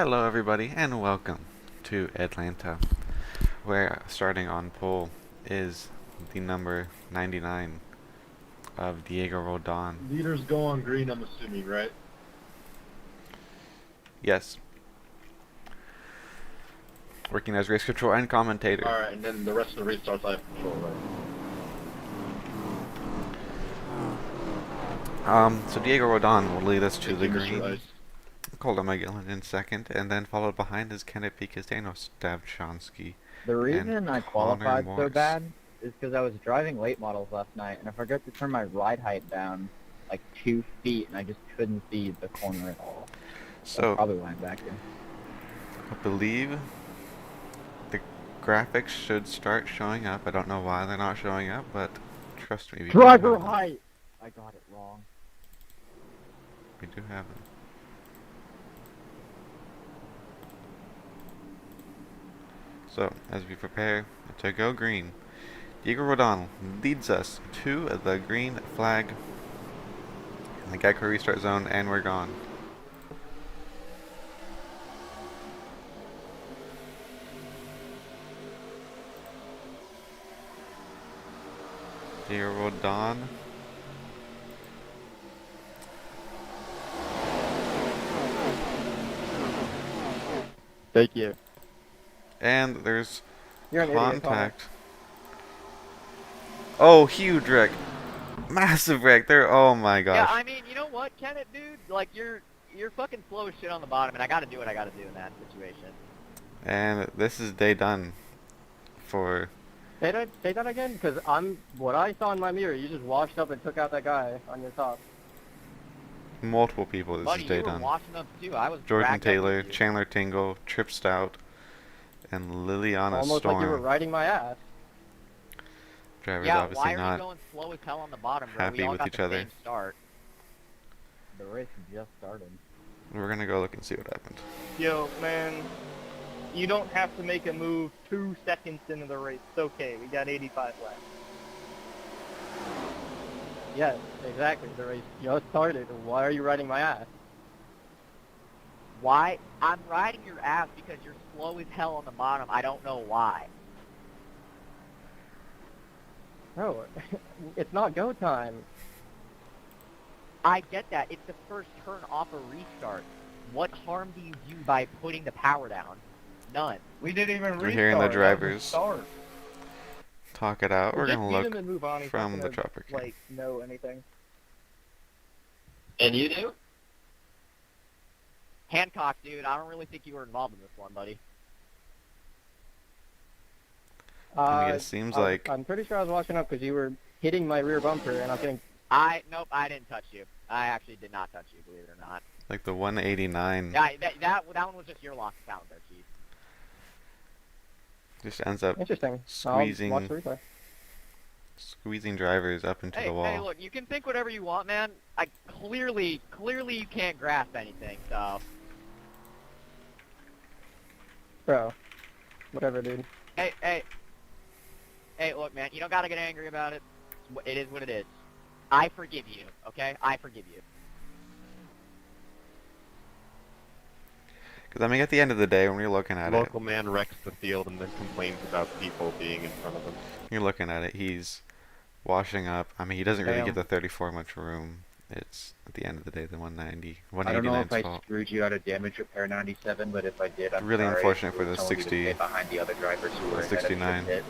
Hello everybody and welcome to Atlanta, where starting on pole is the number 99 of Diego Rodon. Leaders go on green, I'm assuming, right? Yes, working as race control and commentator. Alright, and then the rest of the race starts I have control, right? So Diego Rodon will lead us to Thank the you, Mr. green. Ice. Colton McGillen in second, and then followed behind is Kenneth P. Castano, Stavchonsky, The and reason I Connor qualified so Morris. is because I was driving late models last night and I forgot to turn my ride height down like 2 feet and I just couldn't see the corner at all. That's So, probably why I'm back here. I believe the graphics should start showing up. I don't know why they're not showing up, but trust me, we do Driver have them. height! I got it wrong. We do have them. So, as we prepare to go green, Diego Rodon leads us to the green flag in the Geico restart zone, and we're gone. Diego Rodon. Thank you. And there's You're an idiot, Connor. contact. Oh, huge wreck. Massive wreck there. Oh my gosh. Yeah, I mean, you know what, Kenneth, dude? Like, you're fucking slow as shit on the bottom, and I gotta do what I gotta do in that situation. And this is day done for Say that again, because what I saw in my mirror, you just washed up and took out that guy on your top. multiple people. This Buddy, is day you were done. washing up too. I was Jordan dragged up Taylor, with you. Chandler Tingle, Trip Stout, and Liliana Almost Storm. like you were riding my ass. Drivers Yeah, obviously why are not we going slow as hell on the bottom, bro? happy we all with got each the other. same start. The race just started. We're gonna go look and see what happened. Yo, man, you don't have to make a move 2 seconds into the race. It's okay. We got 85 left. Yes, exactly. The race just started. Why are you riding my ass? Why? I'm riding your ass because you're slow as hell on the bottom. I don't know why. No, it's not go time. I get that. It's the first turn off a restart. What harm do you do by putting the power down? None. We didn't even restart. We're hearing the That was drivers start. talk it out. We're Just gonna beat him look and move on. He's from not the gonna, chopper cam. like, know anything. And you do? Hancock, dude, I don't really think you were involved in this one, buddy. I mean, it seems like I'm pretty sure I was washing up because you were hitting my rear bumper, and I think Nope, I didn't touch you. I actually did not touch you, believe it or not. the 189 Yeah, that one was just your lost account there, Chief. just ends up interesting. Squeezing- I'll watch the replay. squeezing drivers up into the wall. Hey, look, you can think whatever you want, man. I clearly you can't grasp anything, so. Bro, whatever, dude. Hey, look, man, you don't gotta get angry about it. It is what it is. I forgive you, okay? I forgive you. Because I mean, at the end of the day, when you're looking at it, Local man wrecks the field and then complains about people being in front of him. you're looking at it. He's washing up. I mean, he doesn't really Damn. get the 34 much room. It's at the end of the day the 190, I don't know if 189's I fault. screwed you out of damage repair 97, but if I did, I'm Really sorry. unfortunate for the I told you to 60 stay behind the other drivers who were ahead of you 69. and hit.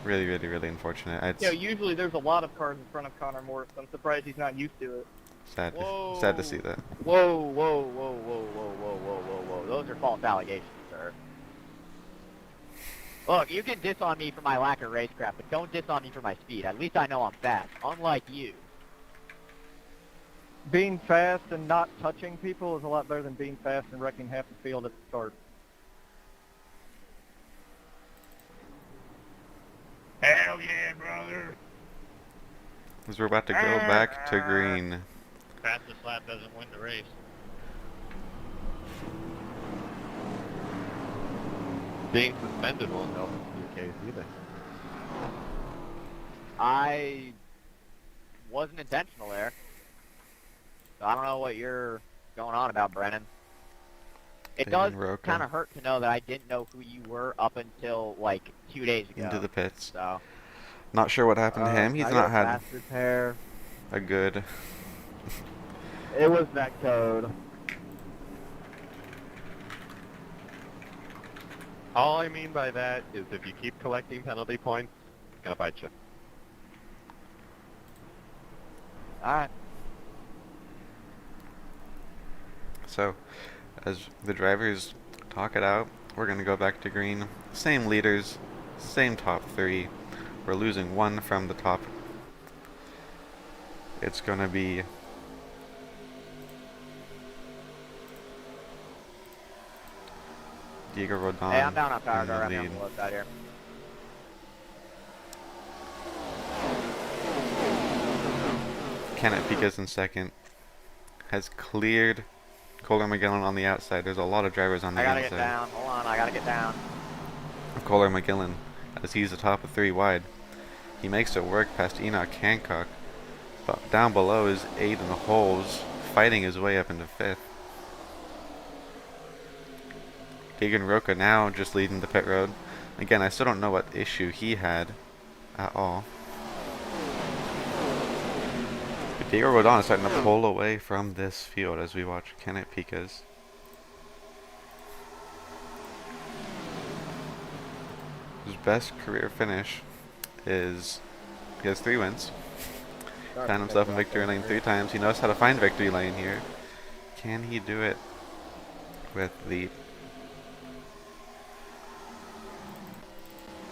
Really, really, really unfortunate. It's You know, usually there's a lot of cars in front of Connor Morris. I'm surprised he's not used to it. sad Whoa. to see that. Whoa. Those are false allegations, sir. Look, you can diss on me for my lack of racecraft, but don't diss on me for my speed. At least I know I'm fast, unlike you. Being fast and not touching people is a lot better than being fast and wrecking half the field at the start. Hell yeah, brother. As we're about to go back to green. Fastest lap doesn't win the race. Being suspended won't help in your case either. I wasn't intentional there. So I don't know what you're going on about, Brennan. It does David Roca kind of hurt to know that I didn't know who you were up until like 2 days ago. into the pits. So Not sure what happened to him. He's I not got had fast repair. a good. It was that code. All I mean by that is if you keep collecting penalty points, it's gonna bite you. all right. So, as the drivers talk it out, we're going to go back to green. Same leaders, same top 3. We're losing 1 from the top. It's going to be Diego Rodon Hey, I'm down on power in the guard. I'm lead. on the left side here. Kenneth Pica's in second. Has cleared Kohler McGillen on the outside. There's a lot of drivers on the I gotta inside get down. Hold on, I gotta get down. of Kohler McGillen as he's the top of 3 wide. He makes it work past Enoch Hancock, but down below is Aiden Holes fighting his way up into 5th. Deegan Roca now just leading the pit road. Again, I still don't know what issue he had at all. But Diego Rodon is starting to pull away from this field as we watch Kenneth Picas. His best career finish is he has 3 wins. Found himself in victory lane 3 times. He knows how to find victory lane here. Can he do it with the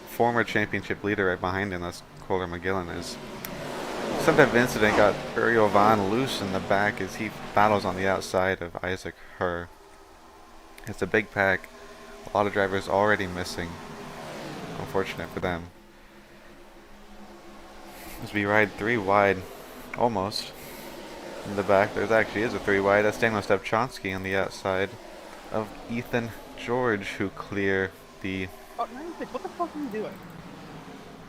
former championship leader right behind him? That's Kohler McGillen. Is some type of incident got Uriel Vaughn loose in the back as he battles on the outside of Isaac Herr. It's a big pack. A lot of drivers already missing. Unfortunate for them. As we ride 3 wide, almost. In the back, there's actually is a 3 wide. That's Daniel Stepchonsky on the outside of Ethan George, who clear the Oh, 96, what the fuck are you doing?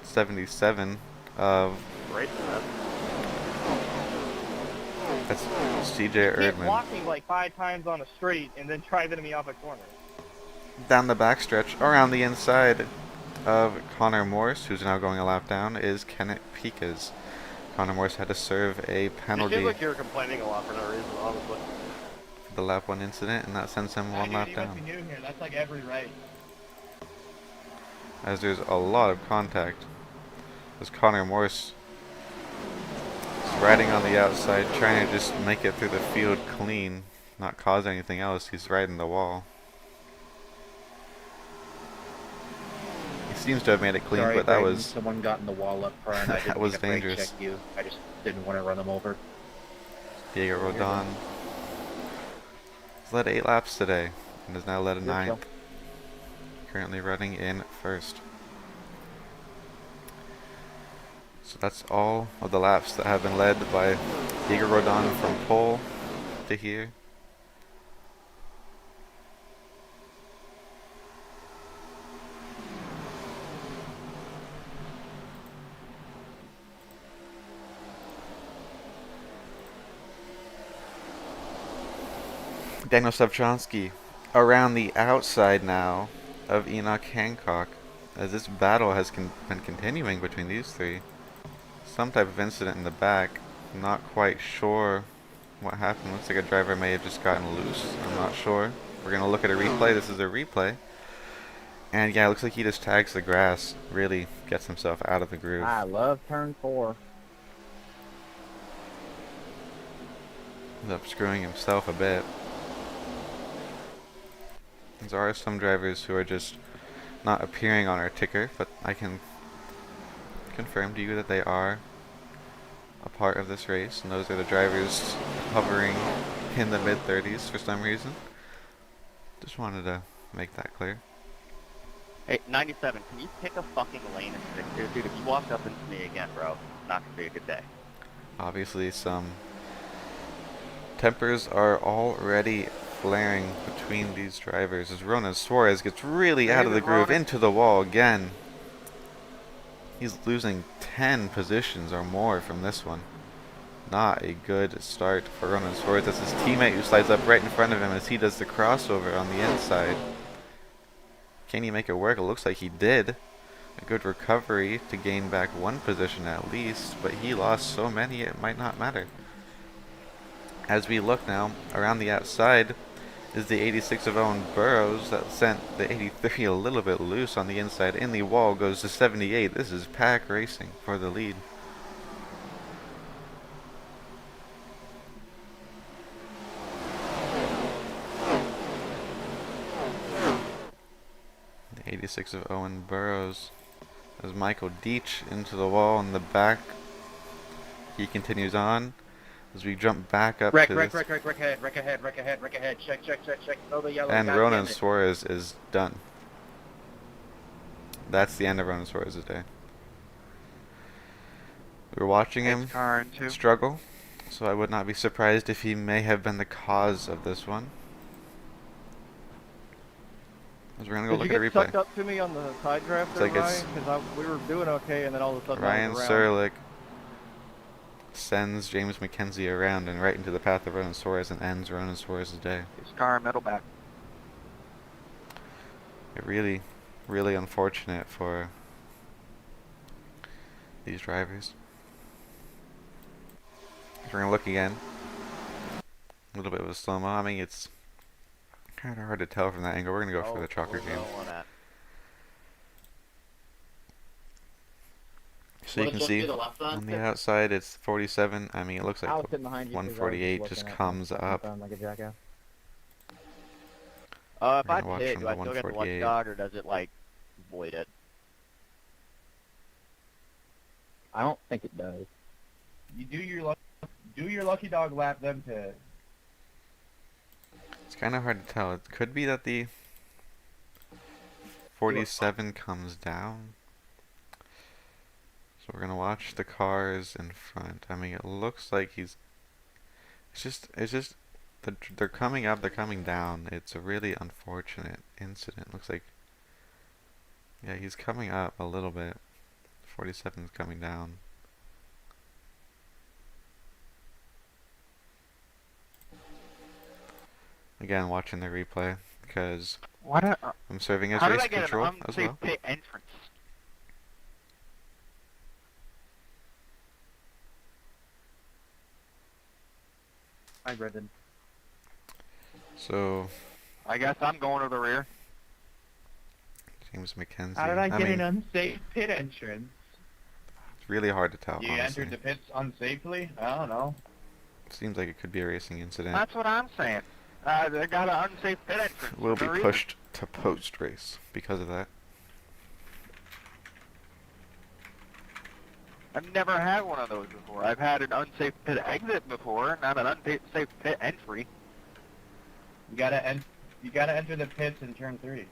77 of Right? that's CJ Keep Erdman. blocking like 5 times on a straight and then driving me off a corner. Down the backstretch, around the inside of Connor Morse, who's now going a lap down, is Kenneth Picas. Connor Morse had to serve a You penalty seem like you're complaining a lot for no reason, honestly. for the lap 1 incident, and that sends him 1 lap You must down. be new here. That's like every race. As there's a lot of contact. As Connor Morse is riding on the outside, trying to just make it through the field clean, not cause anything else. He's riding the wall. He seems to have made it clean, Sorry, but that Brayden, was someone got in the wall up front. I that didn't was mean to brake dangerous. check you. I just didn't want to run them over. Diego Rodon. He's led 8 laps today and has now led a Good 9th. show. Currently running in 1st. So that's all of the laps that have been led by Diego Rodon from pole to here. Daniel Stepchonsky around the outside now of Enoch Hancock, as this battle has been continuing between these 3. Some type of incident in the back. Not quite sure what happened. Looks like a driver may have just gotten loose. I'm not sure. We're going to look at a replay. This is a replay. And yeah, it looks like he just tags the grass. Really gets himself out of the groove. I love turn 4. Ends up screwing himself a bit. There are some drivers who are just not appearing on our ticker, but I can confirm to you that they are a part of this race, and those are the drivers hovering in the mid-30s for some reason. Just wanted to make that clear. Hey, 97, can you pick a fucking lane and stick to? Dude, if you walk up into me again, bro, it's not gonna be a good day. Obviously, some tempers are already flaring between these drivers as Ronan Suarez gets really out of the groove into the wall again. He's losing 10 positions or more from this one. Not a good start for Ronan Suarez. That's his teammate who slides up right in front of him as he does the crossover on the inside. Can he make it work? It looks like he did. A good recovery to gain back one position at least, but he lost so many it might not matter. As we look now, around the outside is the 86 of Owen Burrows that sent the 83 a little bit loose on the inside. In the wall goes to 78. This is Pack Racing for the lead. The 86 of Owen Burrows as Michael Deach into the wall in the back. He continues on as we jump back up Wreck to this. ahead. Check. Throw the yellow. And God Ronan damn it. Suarez is done. That's the end of Ronan Suarez's day. We were watching him struggle, so I would not be surprised if he may have been the cause of this one. As we're gonna go Did look you at a get replay. sucked up to me on the side draft It's there, like it's- Ryan? Because we were doing okay, and then all of a sudden Ryan I was around. Serlich sends James McKenzie around and right into the path of Ronan Suarez and ends Ronan Suarez's day. His car metal back. It really, really unfortunate for these drivers. We're gonna look again. A little bit of a slow-mo. I mean, it's kind of hard to tell from that angle. We're gonna go for the chalker game. So you can see on the outside it's 47. I mean, it looks like I was sitting behind you 'cause I was 148 looking just at comes them up. like a jackass. If We're I gonna watch pit, from do the I still get the lucky 148. dog, or does it like void it? I don't think it does. You do your lucky dog lap, then pit. It's kind of hard to tell. It could be that the 47 comes down. So we're gonna watch the cars in front. I mean, it looks like he's. It's just. They're coming up. They're coming down. It's a really unfortunate incident. Looks like. Yeah, he's coming up a little bit. 47 is coming down. Again, watching the replay because I'm serving as How did race I get control an as unsafe well. pit entrance? Hi, Brendan. So I guess I'm going to the rear. James McKenzie. How did I get mean, an unsafe pit entrance? it's really hard to tell. You Honestly, entered the pits unsafely? I don't know. seems like it could be a racing incident. That's what I'm saying. They got an unsafe pit entrance. Will for be no reason. pushed to post race because of that. I've never had one of those before. I've had an unsafe pit exit before, not an unsafe pit entry. You gotta enter the pits in turn 3.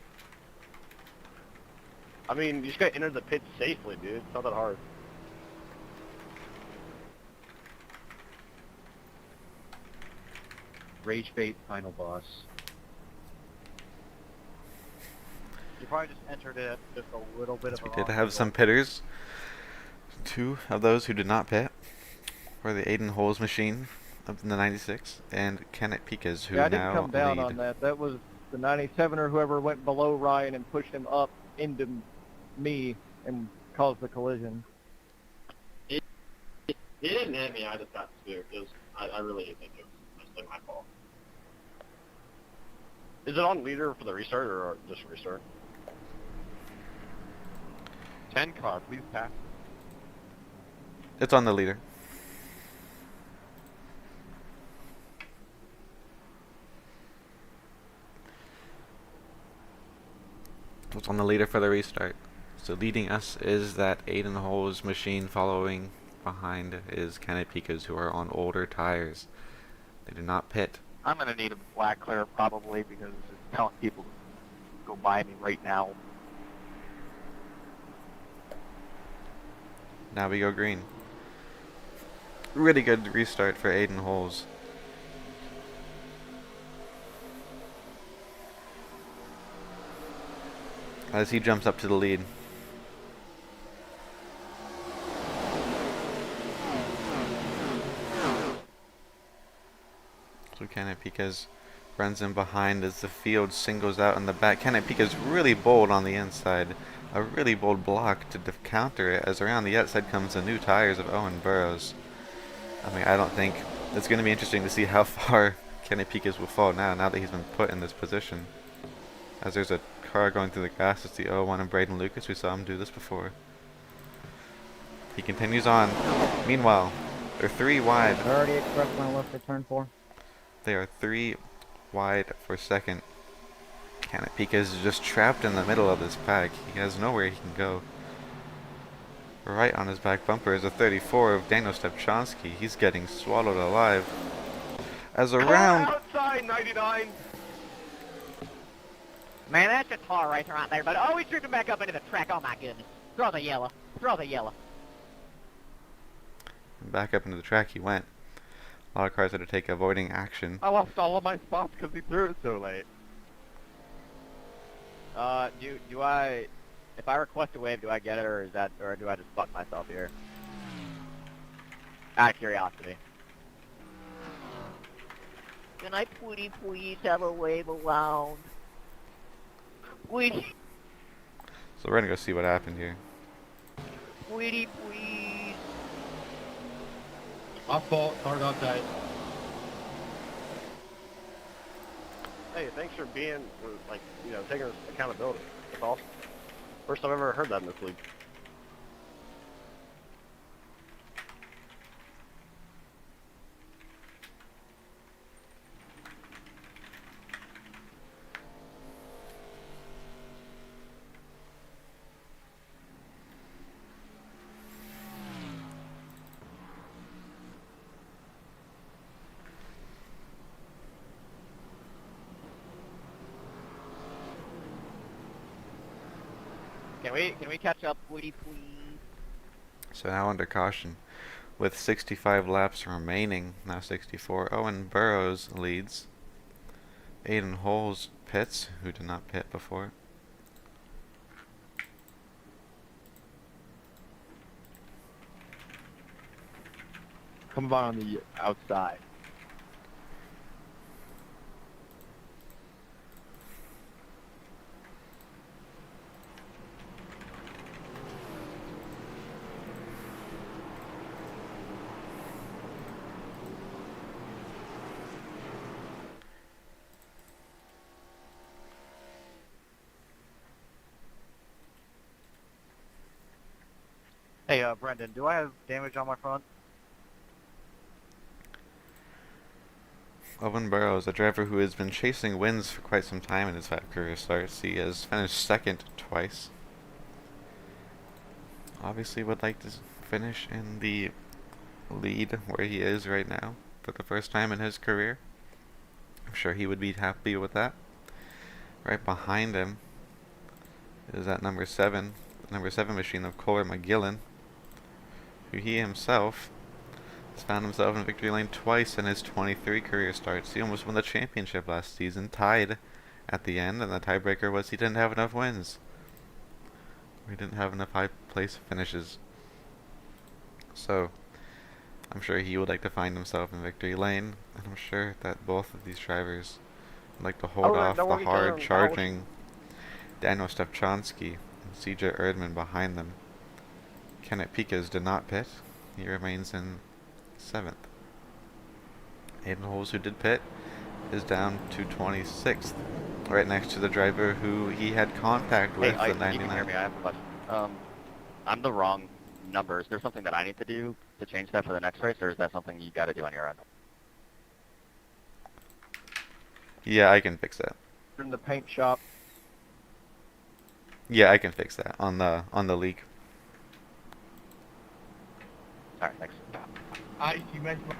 I mean, you just gotta enter the pit safely, dude. It's not that hard. Rage bait final boss. You probably just entered it just a little bit of We a did wrong have angle. some pitters. Two of those who did not pit were the Aiden Holes machine of the 96 and Kenneth Piquez, who Yeah, I didn't now come down lead. on that. That was the 97 or whoever went below Ryan and pushed him up into me and caused the collision. He didn't hit me. I just got scared. I really didn't think it was mostly my fault. Is it on leader for the restart or just restart? 10 car, please pass. It's on the leader. It's on the leader for the restart. So leading us is that Aiden Holes machine. Following behind is Kenneth Piquez, who are on older tires. They do not pit. I'm gonna need a black clear probably because it's telling people to go by me right now. Now we go green. Really good restart for Aiden Holes. As he jumps up to the lead. So Canapicas runs in behind as the field singles out in the back. Canapicas really bold on the inside. A really bold block to counter it, as around the outside comes the new tires of Owen Burrows. I mean, I don't think it's going to be interesting to see how far Canapicas will fall now that he's been put in this position. As there's a car going through the grass, it's the 0-1 of Braden Lucas. We saw him do this before. He continues on. Meanwhile, they're 3 wide. I already expressed my left for turn 4. They are 3 wide for second. Canapicas is just trapped in the middle of this pack. He has nowhere he can go. Right on his back bumper is a 34 of Daniel Stepchonsky. He's getting swallowed alive. As around... Outside 99. Man, that's a tar racer right there, but oh, he tripped him back up into the track. Oh my goodness. Throw the yellow. Throw the yellow. Back up into the track he went. A lot of cars had to take avoiding action. I lost all of my spots because he threw it so late. Do I, if I request a wave, do I get it, or do I just fuck myself here? Out of curiosity. Can I please have a wave around? Please, So we're gonna go see what happened here. please. Off fault, car's outside. Hey, thanks for being, like, taking accountability. That's awesome. First I've ever heard that in this league. Can we catch up, please? So now under caution. With 65 laps remaining, now 64, Owen Burrows leads. Aiden Holes pits, who did not pit before. Come by on the outside. Hey, Brendan, do I have damage on my front? Owen Burrows, a driver who has been chasing wins for quite some time in his 5 career starts. He has finished second twice. Obviously would like to finish in the lead where he is right now for the first time in his career. I'm sure he would be happy with that. Right behind him is that number 7 machine of Kohler McGillen, who he himself has found himself in victory lane twice in his 23 career starts. He almost won the championship last season, tied at the end, and the tiebreaker was he didn't have enough wins. He didn't have enough high place finishes. So, I'm sure he would like to find himself in victory lane, and I'm sure that both of these drivers would like to hold off the hard charging Daniel Stepchonsky and CJ Erdman behind them. Kenneth Piquez did not pit. He remains in 7th. Aiden Holes, who did pit, is down to 26th, right next to the driver who he had contact with, Hey, the you can 99. hear me. I have a question. I'm the wrong number. Is there something that I need to do to change that for the next race, or is that something you got to do on your end? Yeah, I can fix that. In the paint shop. Yeah, I can fix that on the league. All right, thanks. You mentioned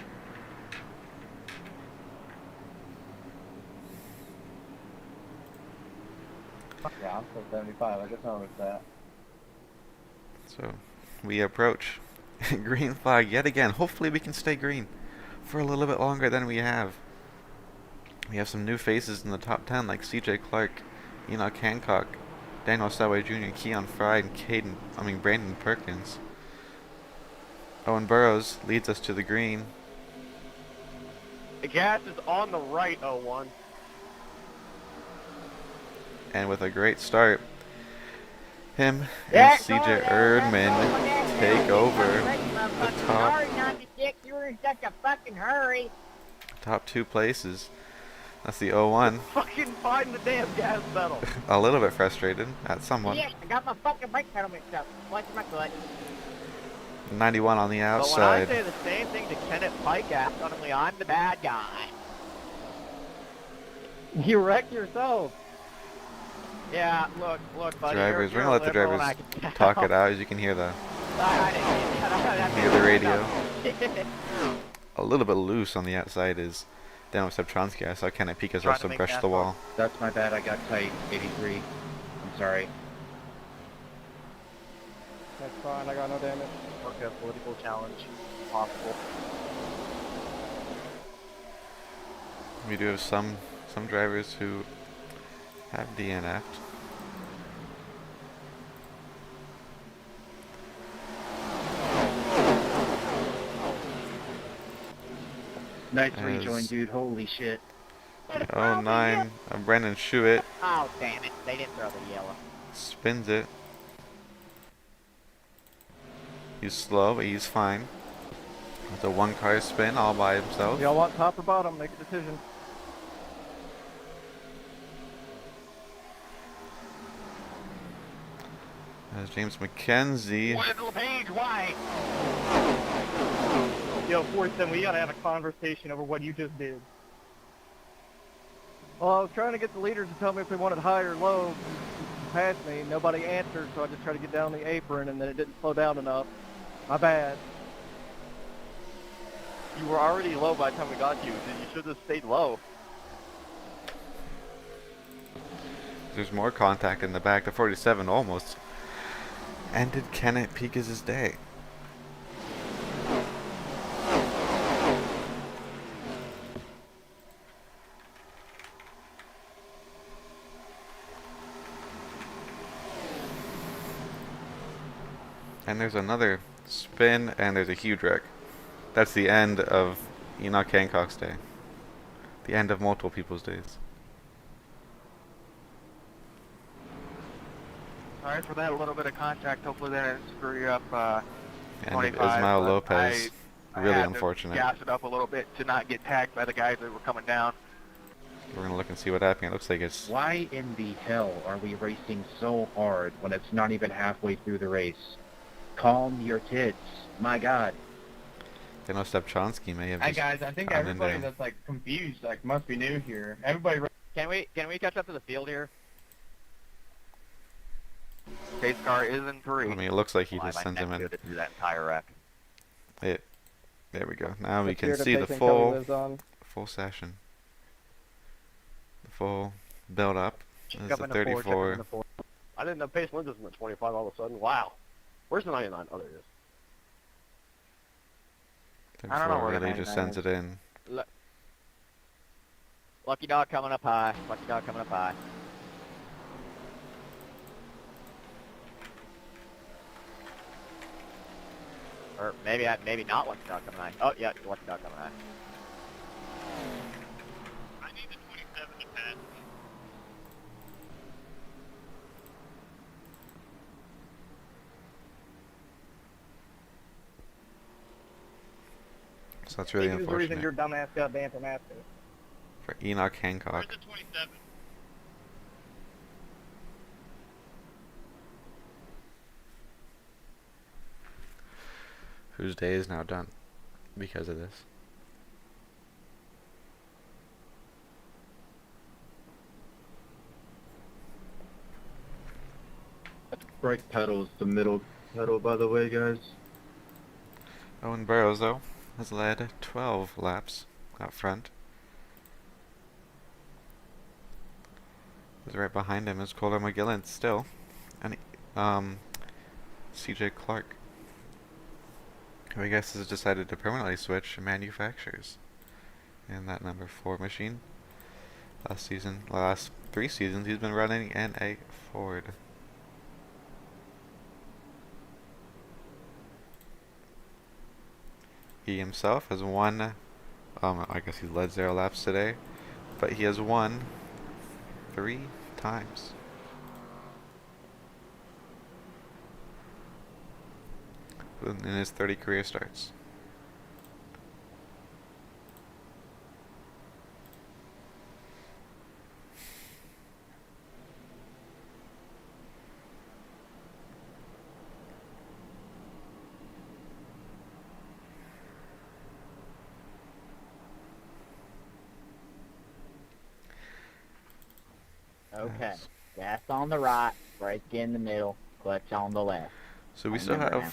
Yeah, I'm still 75. I just noticed that. So, we approach green flag yet again. Hopefully we can stay green for a little bit longer than we have. We have some new faces in the top 10 like CJ Clark, Enoch Hancock, Daniel Selway Jr., Keon Fry, and Brandon Perkins. Owen Burrows leads us to the green. The gas is on the right, 01. And with a great start, him Yeah, and CJ Erdman take over the top, Sorry, 96, you were in such a fucking hurry. top 2 places. That's the 01. Fucking find the damn gas pedal. A little bit frustrated at someone. Yes, I got my fucking brake pedal mixed up. Watch my foot. 91 on the But when I outside. say the same thing to Kenneth Pike, suddenly I'm the bad guy. You wrecked yourself. Yeah, look, buddy. Drivers, you're we're gonna let a the liberal, drivers and I can talk tell. it out. As you can hear the I didn't get that. Hear the radio. a little bit loose on the outside is down with Subtronsky. I saw Kenneth Pica's Trying also to make brush that the wall. That's my bad. I got tight. 83. I'm sorry. That's fine. I got no damage. Okay, political challenge. Possible. We do have some drivers who have DNF'd. Nice As- rejoin, dude. Holy shit. Oh, 09, Brendan Schuett Oh, damn it. They didn't throw the yellow. spins it. He's slow, but he's fine. It's a 1-car spin all by himself. Y'all want top or bottom? Make a decision. As James McKenzie. Wendell Page, why? Yo, Fortson, we gotta have a conversation over what you just did. Well, I was trying to get the leaders to tell me if they wanted high or low past me. Nobody answered, so I just tried to get down the apron, and then it didn't slow down enough. My bad. You were already low by the time we got to you, then you should have stayed low. There's more contact in the back. The 47 almost ended Kenneth Pica's day. And there's another spin, and there's a huge wreck. That's the end of Enoch Hancock's day. The end of multiple people's days. Sorry for that little bit of contact. Hopefully that didn't screw you up. And 25, Ismael but Lopez, I really had unfortunate. to gas it up a little bit to not get tagged by the guys that were coming down. We're gonna look and see what happened. It looks like it's Why in the hell are we racing so hard when it's not even halfway through the race? Calm your tits. My God. I know Stepchonsky may have Hey just guys, I think gotten in everybody there. that's like confused, like must be new here. Everybody. Can we catch up to the field here? Pace car is in I 3. mean, it looks like he Why just am I sends him not in. good through that entire wreck? There we go. Now we Let's can hear the see the pacing Kelly full lives on. session. The full build up. This is the Jumping to four, 34. jumping to four. I didn't know Pace wins this in the 25 all of a sudden. Wow. Where's the 99? Oh, there it is. I don't know 34 where the really just 99 sends it in. Lucky dog coming up high. Lucky dog coming up high. Or maybe not lucky dog coming high. Oh yeah, lucky dog coming high. I need the 27 to pass. So that's really I think this is the reason unfortunate your dumbass got banned from Aspen. for Enoch Hancock. Where's the 27? Whose day is now done because of this. Brake pedal's the middle pedal, by the way, guys. Owen Burrows, though, has led 12 laps out front. Right behind him is Colter McGillen still, and CJ Clark, who I guess has decided to permanently switch manufacturers in that number 4 machine. Last 3 seasons, he's been running in a Ford. He himself has won I guess he led 0 laps today, but he has won 3 times. In his 30 career starts. Okay. Yes. Gas on the right, brake in the middle, clutch on the left. So we I still remember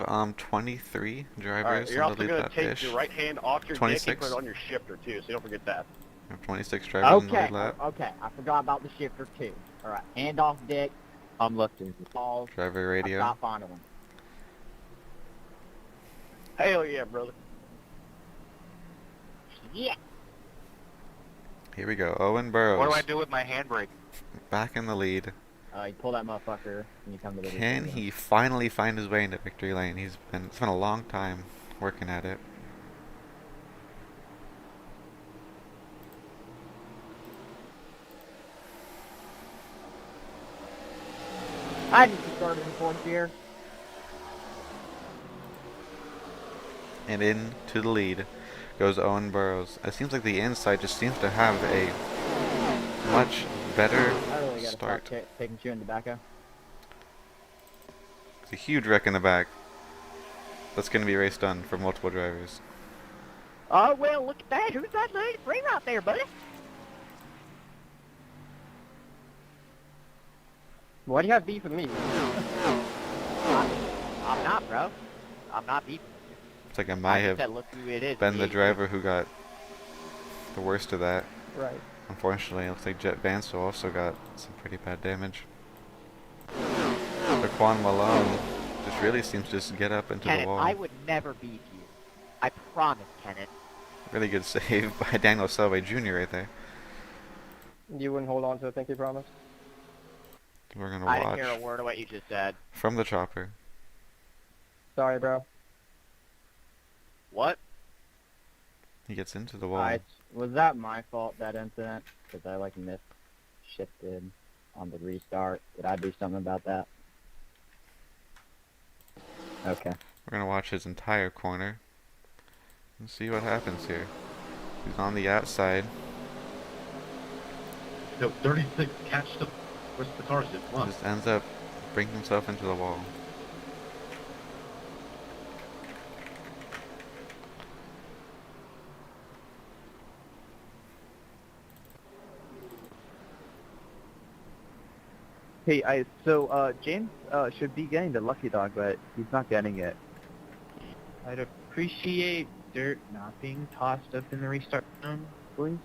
have 23 All right, drivers you're on also the lead gonna lap take ish. your right hand off your dick and 26. put it on your shifter too, so don't forget that. We have 26 drivers in the Okay, lead lap. okay. I forgot about the shifter too. All right, hand off dick. I'm looking. Balls. Driver I radio. stopped fondling. Hell yeah, brother. Yeah. Here we go. Owen Burrows What do I do with my handbrake? back in the lead. You pull that motherfucker and you come to the Can restart. he finally find his way into victory lane? It's been a long time working at it. I need to start in fourth gear. And into the lead goes Owen Burrows. It seems like the inside just seems to have a much better I really gotta start. stop taking chewing tobacco. It's a huge wreck in the back. That's going to be a race done for multiple drivers. Oh, well, look at that. Who's that lady free right there, buddy? Why do you have beef with me? I'm not, bro. I'm not beefing. It's like I I might just have said, look who it is. been the Idiot. driver who got the worst of that. Right. Unfortunately, it looks like Jet Vansel also got some pretty bad damage. Daquan Malone just really seems to just get up into Kenneth, the wall. I would never beat you. I promise, Kenneth. Really good save by Daniel Selvey Jr. right there. You wouldn't hold on to a pinky promise? We're going to I didn't watch hear a word of what you just said. from the chopper. Sorry, bro. What? He gets into the wall. Alright, was that my fault, that incident? Because I, like, missed shifted on the restart. Did I do something about that? Okay. We're going to watch his entire corner and see what happens here. He's on the outside. Yo, 36, catch the... Where's the car shit? Come on. Just ends up bringing himself into the wall. Hey, James should be getting the lucky dog, but he's not getting it. I'd appreciate dirt not being tossed up in the restart zone, please.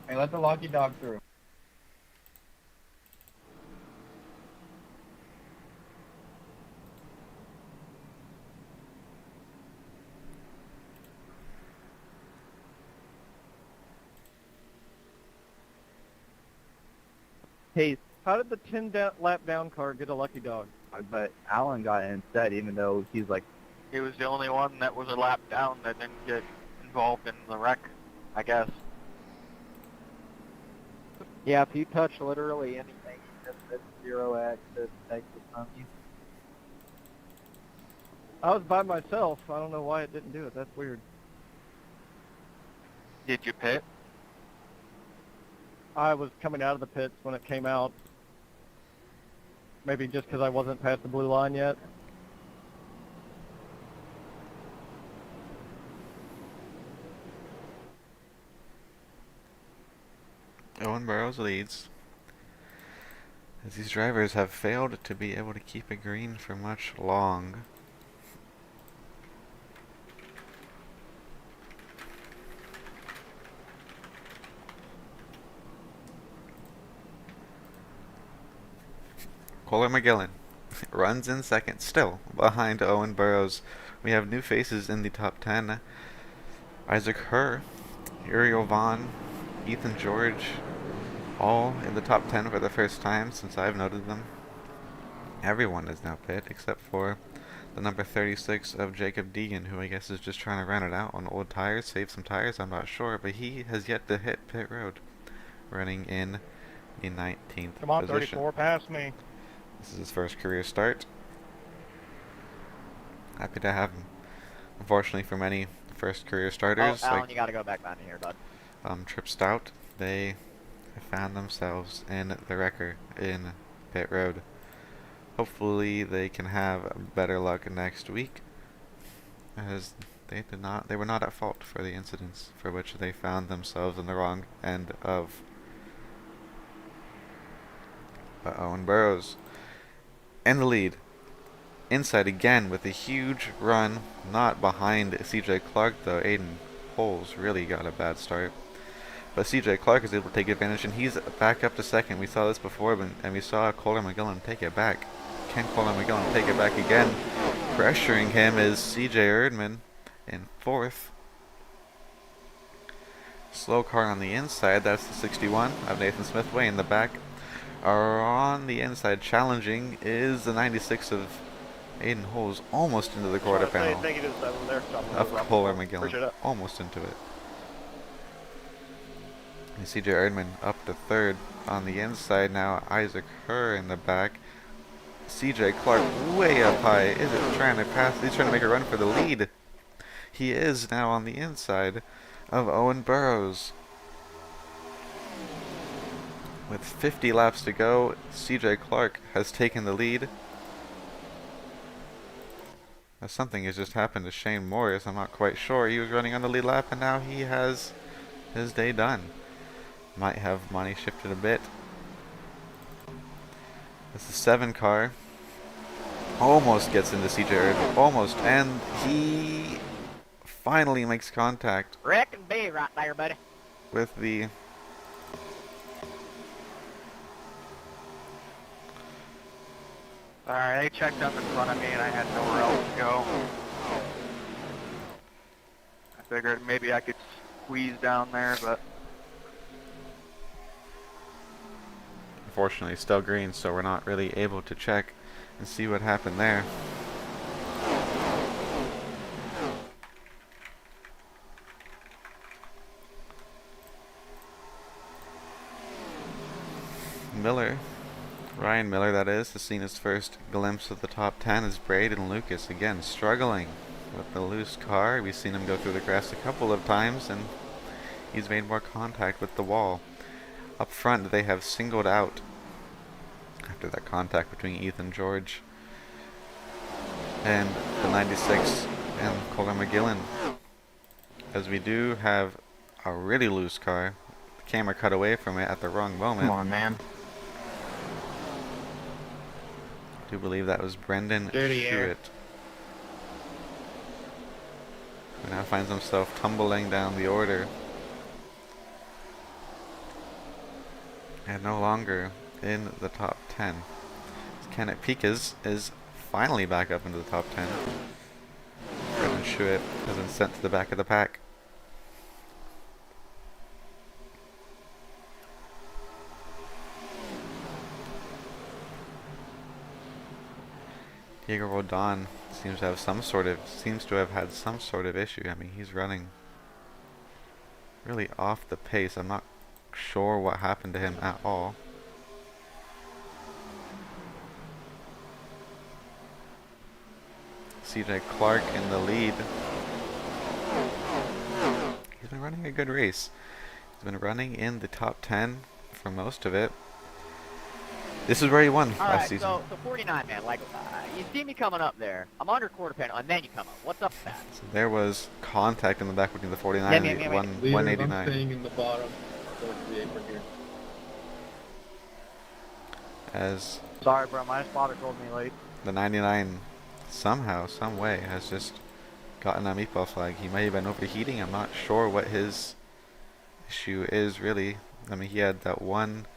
Hey, let the lucky dog through. Hey, how did the 10-lap down car get a lucky dog? But Alan got it instead, even though he's like, He was the only one that was a lap down that didn't get involved in the wreck, I guess. Yeah, if you touch literally anything, it's 0x, it takes it from you. I was by myself. I don't know why it didn't do it. That's weird. Did you pit? I was coming out of the pits when it came out. Maybe just because I wasn't past the blue line yet. Owen Burrows leads, as these drivers have failed to be able to keep it green for much long. Kohler McGillen runs in second, still behind Owen Burrows. We have new faces in the top 10. Isaac Herr, Uriel Vaughn, Ethan George, all in the top 10 for the first time since I've noted them. Everyone is now pit except for the number 36 of Jacob Deegan, who I guess is just trying to run it out on old tires, save some tires, I'm not sure, but he has yet to hit pit road, running in the 19th Come on, position. 34, pass me. This is his first career start. Happy to have him. Unfortunately for many first career starters, Oh, Alan, like you gotta go back down here, bud. Trip Stout, they found themselves in the wrecker in pit road. Hopefully they can have better luck next week, as they were not at fault for the incidents for which they found themselves on the wrong end of. Owen Burrows in the lead, inside again with a huge run, not behind CJ Clark though. Aiden Holes really got a bad start, but CJ Clark is able to take advantage, and he's back up to second. We saw this before, and we saw Kohler McGillen take it back. Can Kohler McGillen take it back again? Pressuring him is CJ Erdman in fourth. Slow car on the inside, that's the 61 of Nathan Smith way in the back. On the inside challenging is the 96 of Aiden Holes, almost into the quarter panel Thank you to the 7 there. of Kohler Appreciate McGillen, it. almost into it. And CJ Erdman up to third. On the inside now, Isaac Herr in the back. CJ Clark way up high. Is it trying to pass? He's trying to make a run for the lead. He is now on the inside of Owen Burrows. With 50 laps to go, CJ Clark has taken the lead. Now something has just happened to Shane Morris. I'm not quite sure. He was running on the lead lap, and now he has his day done. Might have money shifted a bit. This is 7 car. Almost gets into CJ Erdman. Almost. And he finally makes contact Rick and B right there, buddy. with the Sorry, they checked up in front of me and I had nowhere else to go. I figured maybe I could squeeze down there, but unfortunately still green, so we're not really able to check and see what happened there. Ryan Miller that is, has seen his first glimpse of the top 10 as Braden Lucas again struggling with the loose car. We've seen him go through the grass a couple of times, and he's made more contact with the wall. Up front they have singled out after that contact between Ethan George and the 96 and Kohler McGillen, as we do have a really loose car. The camera cut away from it at the wrong moment. Come on, man. I do believe that was Brendan Dirty air. Hewitt, who now finds himself tumbling down the order and no longer in the top 10. Kenneth Pikas is finally back up into the top 10. Brendan Hewitt has been sent to the back of the pack. Diego Rodon seems to have had some sort of issue. I mean, he's running really off the pace. I'm not sure what happened to him at all. CJ Clark in the lead. He's been running a good race. He's been running in the top 10 for most of it. This is where he won last season. So 49, man, like, you see me coming up there. I'm under quarter panel, and then you come up. What's up with that? So there was contact in the back between the 49 and the 189. I'm staying in the bottom towards the apron here. As Sorry, bro. My spotter called me late. the 99 somehow, some way, has just gotten a meatball flag. He may have been overheating. I'm not sure what his issue is, really. I mean, he had that one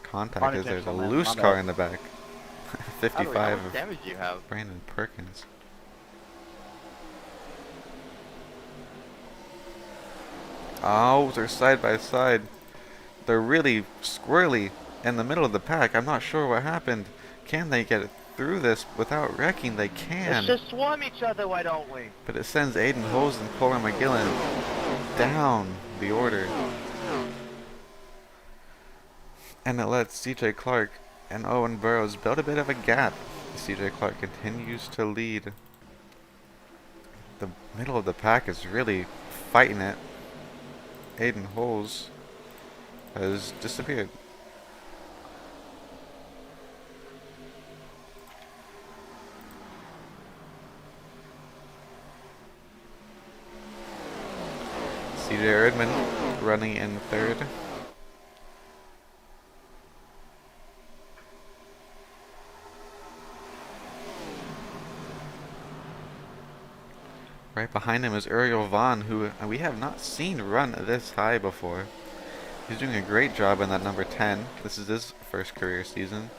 contact as there's a Unintentional, man. loose My car bad. in the back. how 55 much of damage do you have? Brandon Perkins. Oh, they're side by side. They're really squirrely in the middle of the pack. I'm not sure what happened. Can they get it through this without wrecking? They Let's can. just swarm each other, why don't we? But it sends Aiden Holes and Polar McGillen down the order. And it lets CJ Clark and Owen Burrows build a bit of a gap. CJ Clark continues to lead. The middle of the pack is really fighting it. Aiden Holes has disappeared. CJ Erdman running in third. Right behind him is Uriel Vaughn, who we have not seen run this high before. He's doing a great job in that number 10. This is his first career season,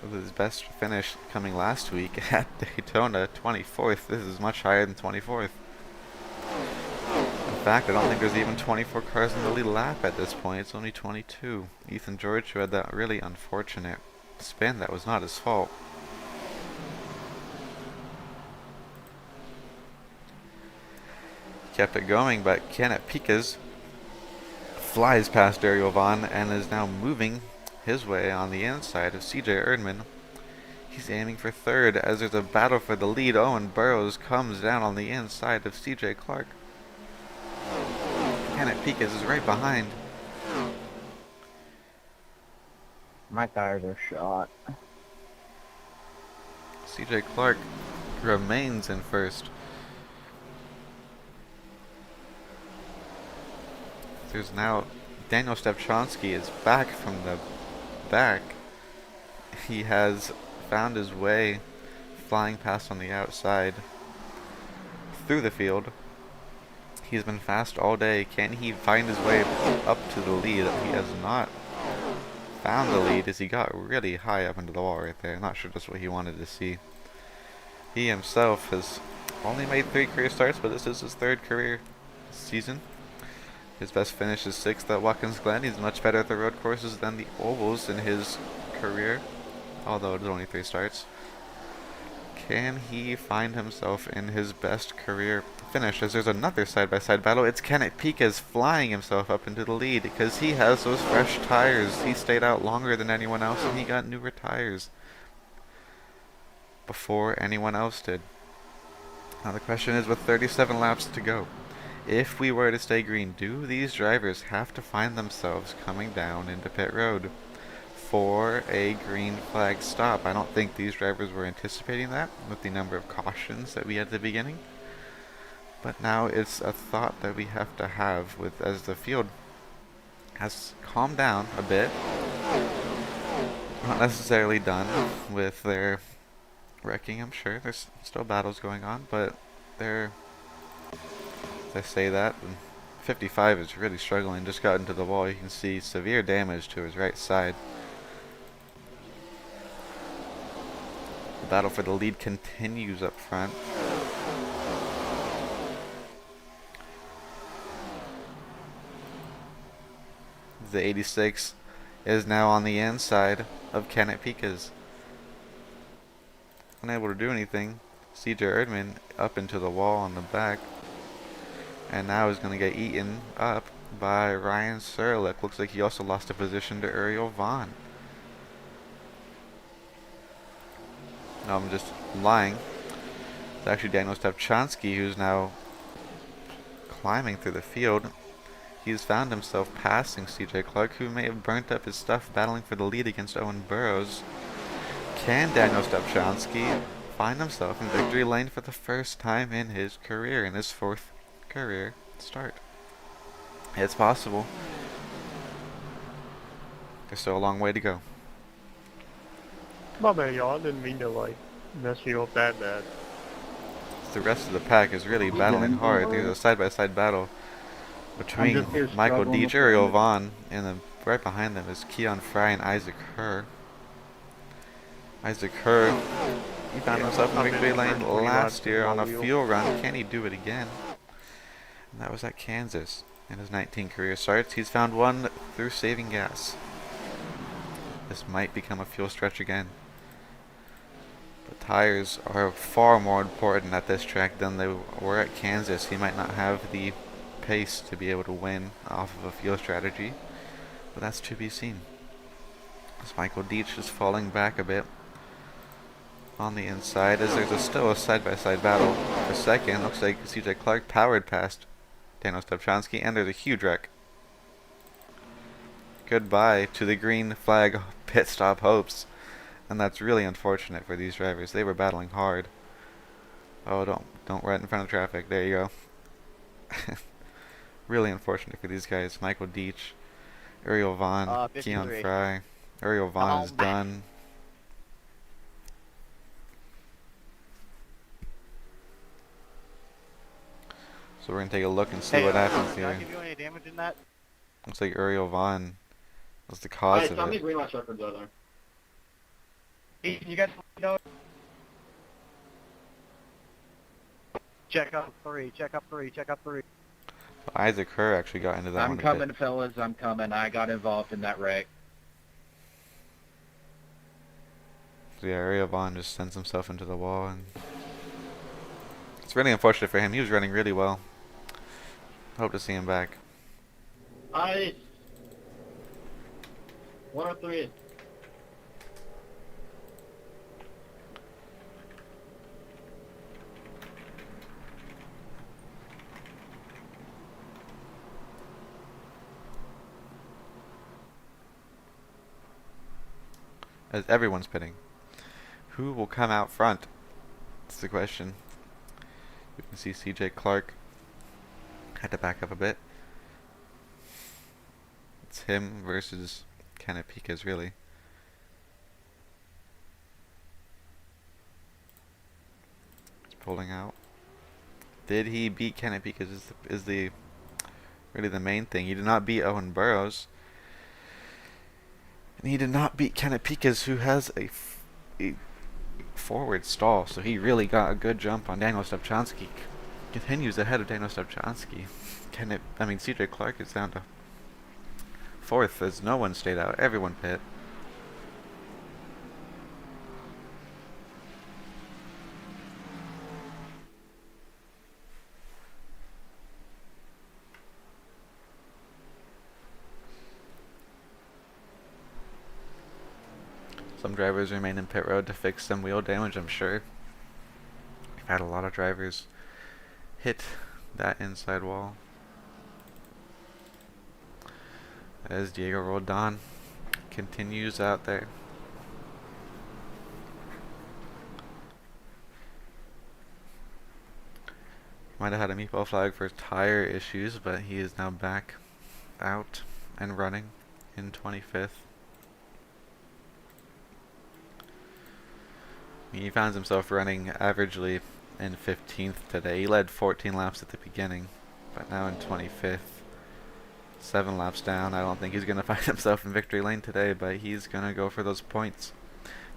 with his best finish coming last week at Daytona, 24th. This is much higher than 24th. In fact, I don't think there's even 24 cars in the lead lap at this point. It's only 22. Ethan George, who had that really unfortunate spin that was not his fault. Kept it going, but Kenneth Piquez flies past Ariel Vaughn and is now moving his way on the inside of CJ Erdman. He's aiming for third as there's a battle for the lead. Owen Burrows comes down on the inside of CJ Clark. Kenneth Piquez is right behind. My tires are shot. CJ Clark remains in first. There's now Daniel Stepchonsky is back from the back. He has found his way flying past on the outside through the field. He's been fast all day. Can he find his way up to the lead? He has not found the lead as he got really high up into the wall right there. Not sure just what he wanted to see. He himself has only made 3 career starts, but this is his 3rd career season. His best finish is 6th at Watkins Glen. He's much better at the road courses than the ovals in his career, although it's only 3 starts. Can he find himself in his best career finish? As there's another side-by-side battle, it's Kenneth Piquez flying himself up into the lead because he has those fresh tires. He stayed out longer than anyone else and he got newer tires before anyone else did. Now the question is, with 37 laps to go, if we were to stay green, do these drivers have to find themselves coming down into pit road for a green flag stop? I don't think these drivers were anticipating that with the number of cautions that we had at the beginning. But now it's a thought that we have to have with as the field has calmed down a bit. Not necessarily done with their wrecking, I'm sure. There's still battles going on, but they're, as I say that, 55 is really struggling, just got into the wall. You can see severe damage to his right side. The battle for the lead continues up front. The 86 is now on the inside of Kenneth Piquez. Unable to do anything. CJ Erdman up into the wall on the back. And now is going to get eaten up by Ryan Serlich. Looks like he also lost a position to Uriel Vaughn. No, I'm just lying. It's actually Daniel Stepchonsky who's now climbing through the field. He's found himself passing CJ Clark, who may have burnt up his stuff battling for the lead against Owen Burrows. Can Daniel Stepchonsky find himself in victory lane for the first time in his career, in his 4th career start? It's possible. There's still a long way to go. My bad, y'all. I didn't mean to, like, mess you up that bad. The rest of the pack is really battling hard. There's a side-by-side battle between Michael Deach, Uriel Vaughn, and then right behind them is Keon Fry and Isaac Herr. Isaac Herr, he found himself in victory lane last year on a fuel run. Can he do it again? And that was at Kansas. In his 19 career starts, he's found one through saving gas. this might become a fuel stretch again. But tires are far more important at this track than they were at Kansas. He might not have the pace to be able to win off of a fuel strategy, but that's to be seen. As Michael Deitch is falling back a bit on the inside, as there's still a side-by-side battle for second. Looks like CJ Clark powered past Daniel Stepchansky, and there's a huge wreck. Goodbye to the green flag pit stop hopes, and that's really unfortunate for these drivers. They were battling hard. Oh, don't right in front of traffic. There you go. Really unfortunate for these guys. Michael Deitch, Ariel Vaughn, Keon 53. Fry. Ariel Vaughn is done. So we're gonna take a look and see what happens Did I here. give you any damage in that? Looks like Ariel Vaughn was the cause Alright, of so how many it. green light records are there? Ethan, you guys know? Check up 3, check up 3, check up 3. Isaac Kerr actually got into that I'm one a coming, bit. fellas. I'm coming. I got involved in that wreck. So yeah, Ariel Vaughn just sends himself into the wall, and it's really unfortunate for him. He was running really well. Hope to see him back. I 103. As everyone's pitting. Who will come out front? That's the question. You can see CJ Clark had to back up a bit. It's him versus Kenneth Piquez, really. He's pulling out. Did he beat Kenneth Piquez is the really the main thing. He did not beat Owen Burrows. And he did not beat Kenneth Piquez, who has a forward stall, so he really got a good jump on Daniel Stepchansky. Continues ahead of Daniel Stepchansky. CJ Clark is down to fourth as no one stayed out. Everyone pit. Some drivers remain in pit road to fix some wheel damage, I'm sure. We've had a lot of drivers hit that inside wall. As Diego Roldan continues out there. Might have had a meatball flag for tire issues, but he is now back out and running in 25th. He finds himself running averagely in 15th today. He led 14 laps at the beginning, but now in 25th. 7 laps down. I don't think he's going to find himself in victory lane today, but he's going to go for those points.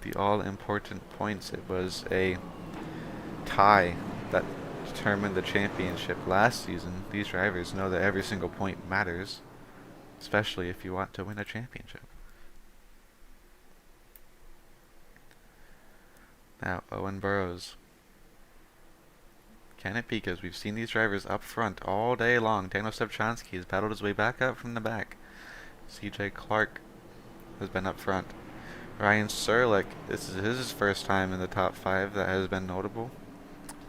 The all-important points. It was a tie that determined the championship last season. These drivers know that every single point matters, especially if you want to win a championship. Now, Owen Burrows. Kenneth Piquez. We've seen these drivers up front all day long. Daniel Stepchansky has battled his way back up from the back. CJ Clark has been up front. Ryan Serlick, this is his first time in the top 5 that has been notable.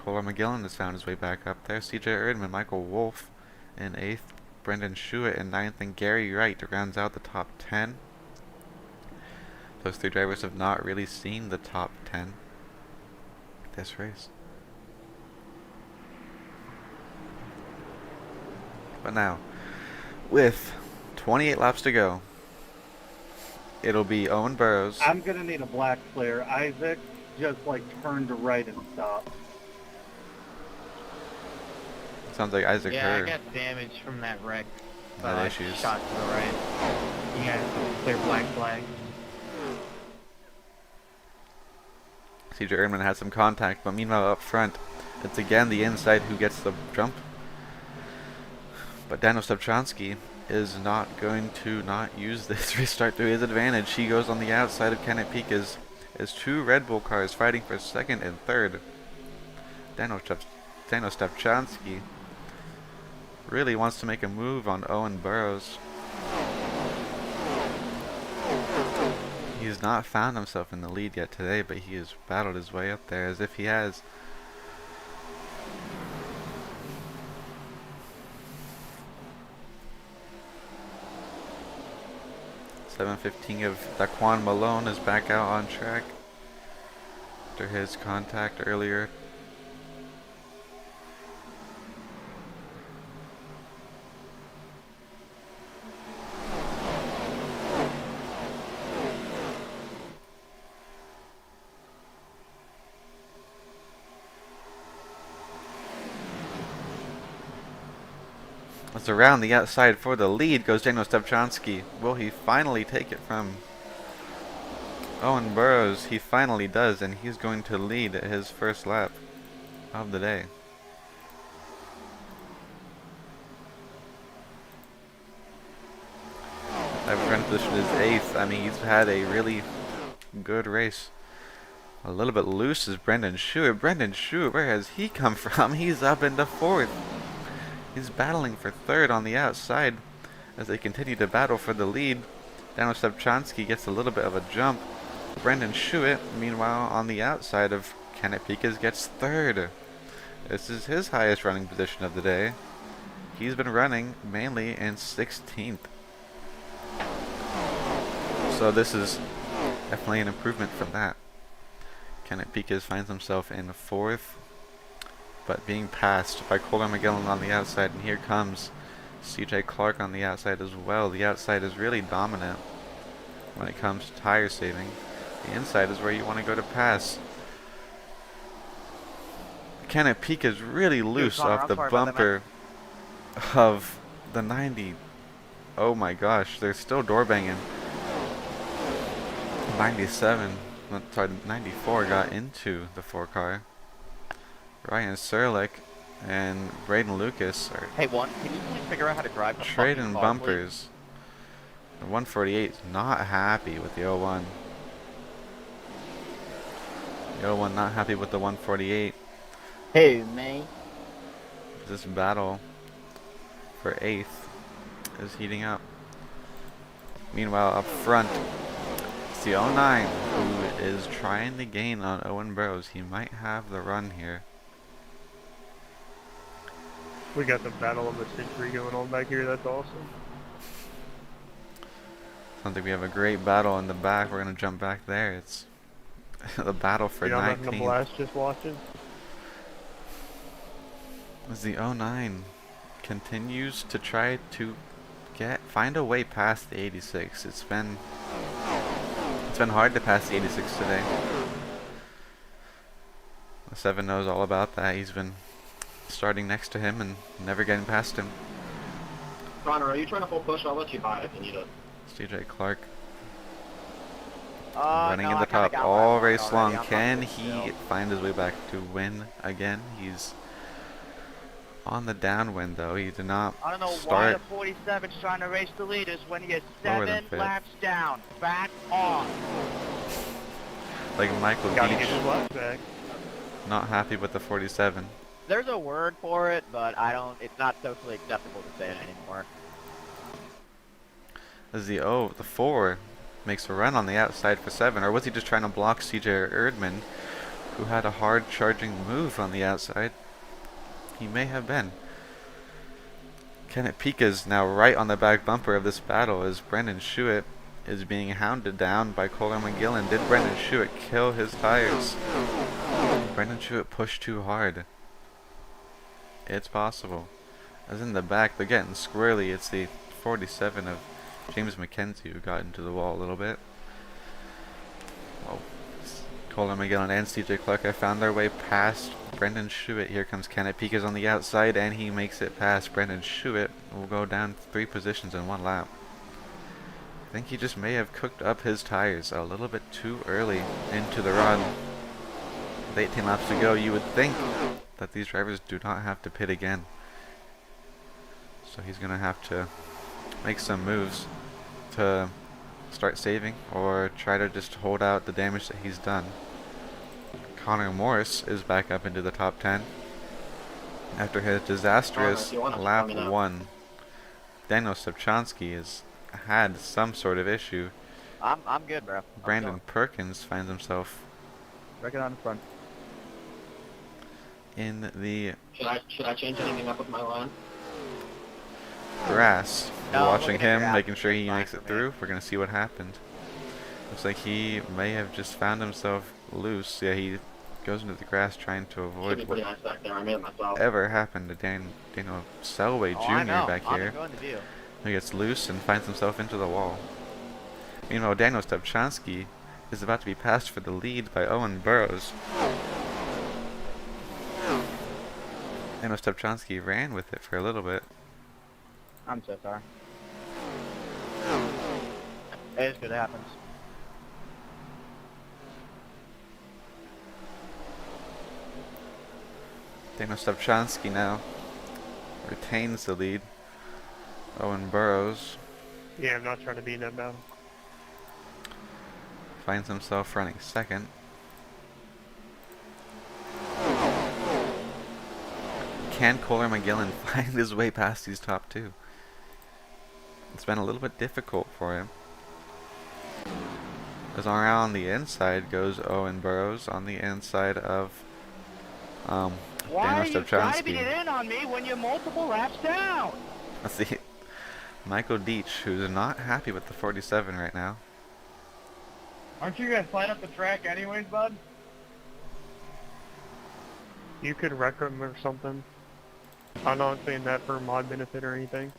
Kohler McGillen has found his way back up there. CJ Erdman, Michael Wolf in 8th. Brendan Schuett in 9th. And Gary Wright rounds out the top 10. Those 3 drivers have not really seen the top 10 this race. But now, with 28 laps to go, it'll be Owen Burrows. I'm gonna need a black flare. Isaac just turned to right and stopped. Sounds like Isaac Yeah, Kerr. I got damage from that wreck. Had issues. Shot to the right. You guys clear black flag. CJ Erdman had some contact, but meanwhile up front, it's again the inside who gets the jump. But Daniel Stepchansky is not going to not use this restart to his advantage. He goes on the outside of Kanapika's as two Red Bull cars fighting for second and third. Daniel Stepchansky really wants to make a move on Owen Burrows. He's not found himself in the lead yet today, but he has battled his way up there as if he has. .715 of Daquan Malone is back out on track after his contact earlier. As around the outside for the lead goes Daniel Stepchansky. Will he finally take it from Owen Burrows? He finally does, and he's going to lead his first lap of the day. That run position is 8th. I mean, he's had a really good race. A little bit loose is Brendan Schuett. Brendan Schuett, where has he come from? He's up into 4th. He's battling for 3rd on the outside as they continue to battle for the lead. Daniel Stepchansky gets a little bit of a jump. Brendan Schuett, meanwhile, on the outside of Kanapika, gets 3rd. This is his highest running position of the day. He's been running mainly in 16th. So this is definitely an improvement from that. Kanapika finds himself in 4th, but being passed by Colin McGillen on the outside, and here comes CJ Clark on the outside as well. The outside is really dominant when it comes to tire saving. The inside is where you want to go to pass. Kanapika is really loose off the bumper of the 90. Oh my gosh, they're still door banging. 97, sorry, 94 got into the 4 car. Ryan Serlick and Braden Lucas are Hey, can you please figure out how to drive the trading car, bumpers. The 148 is not happy with the 01. The 01 not happy with the 148. Hey, mate. This battle for 8th is heating up. Meanwhile, up front, it's the 09 who is trying to gain on Owen Burrows. He might have the run here. We got the battle of the century going on back here. That's awesome. Sounds like we have a great battle in the back. We're going to jump back there. It's the battle for 19. Having a blast just watching. As the 09 continues to try to find a way past the 86. It's been hard to pass the 86 today. The 7 knows all about that. He's been starting next to him and never getting past him. Connor, are you trying to full push? I'll let you buy it if you need it. CJ Clark please? running No, in I the kinda top got all one race already. long. I'm Can fucking he still. find his way back to win again? He's on the downwind though. He did not I don't know why start. the 47's trying to race the leaders when he is Lower than 7 fifth. laps down. Back off. Like Michael Gotta Beach, get his laps back. not happy with the 47. There's a word for it, but it's not socially acceptable to say it anymore. As the 4 makes a run on the outside for 7, or was he just trying to block CJ Erdman, who had a hard charging move on the outside? He may have been. Kenneth Pika's now right on the back bumper of this battle as Brendan Schuett is being hounded down by Colin McGillen. Did Brendan Schuett kill his tires? Brendan Schuett pushed too hard. It's possible. As in the back, they're getting squirrely. It's the 47 of James McKenzie who got into the wall a little bit. Whoa. Colin McGillen and CJ Clark have found their way past Brendan Schuett. Here comes Kenneth Pika's on the outside, and he makes it past Brendan Schuett. Will go down 3 positions in 1 lap. I think he just may have cooked up his tires a little bit too early into the run. With 18 laps to go, you would think that these drivers do not have to pit again. So he's going to have to make some moves to start saving or try to just hold out the damage that he's done. Connor Morris is back up into the top 10 after his disastrous lap 1. Daniel Stepchansky has had some sort of issue. I'm good, bro. Brandon Perkins finds himself Reckon on the front. in the Should I change anything up with my line? grass. No, We're I'm watching looking at him, your making app. sure he Fine makes for it me. through. We're gonna see what happened. Looks like he may have just found himself loose. Yeah, he goes into the grass trying to Should be avoid pretty nice back there. I made it myself. whatever happened to Daniel Selway Oh, I Jr. know. back I'm here. enjoying the view. He gets loose and finds himself into the wall. Meanwhile, Daniel Stepchansky is about to be passed for the lead by Owen Burrows. Daniel Stepchansky ran with it for a little bit. I'm so sorry. It is good. It happens. Daniel Stepchansky now retains the lead. Owen Burrows Yeah, I'm not trying to be in that battle. finds himself running second. Can Kohler McGillen find his way past these top two? It's been a little bit difficult for him. As around the inside goes Owen Burrows on the inside of Why Daniel are you driving Stepchansky. it in on me when you're multiple laps down? Let's see. Michael Deach, who's not happy with the 47 right now. Aren't you guys flying up the track anyways, bud? You could wreck them or something. I'm not saying that for mod benefit or anything.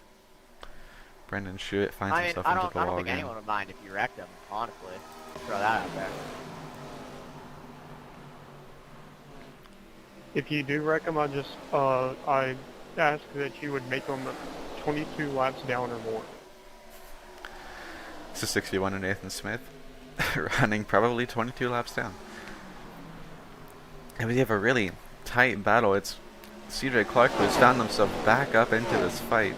Brendan Schuett finds I mean, himself I into don't the wall think again. anyone would mind if you wrecked them, honestly. Throw that out there. If you do wreck them, I ask that you would make them 22 laps down or more. This is 61 and Nathan Smith running probably 22 laps down. And we have a really tight battle. It's CJ Clark who has found himself back up into this fight.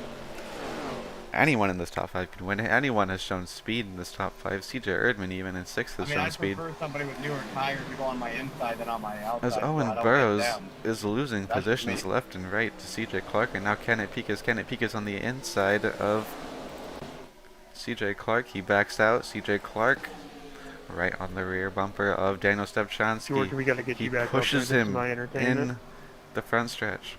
Anyone in this top 5 can win. Anyone has shown speed in this top 5. CJ Erdman even in 6th has shown speed. somebody with newer tires to go on my inside than on my outside. As Owen Burrows is losing positions left and right to CJ Clark, and now Kenneth Pica's on the inside of CJ Clark. He backs out. CJ Clark right on the rear bumper of Daniel Stepchansky. George, we gotta get He you back pushes up there. This is him my entertainment. in the front stretch.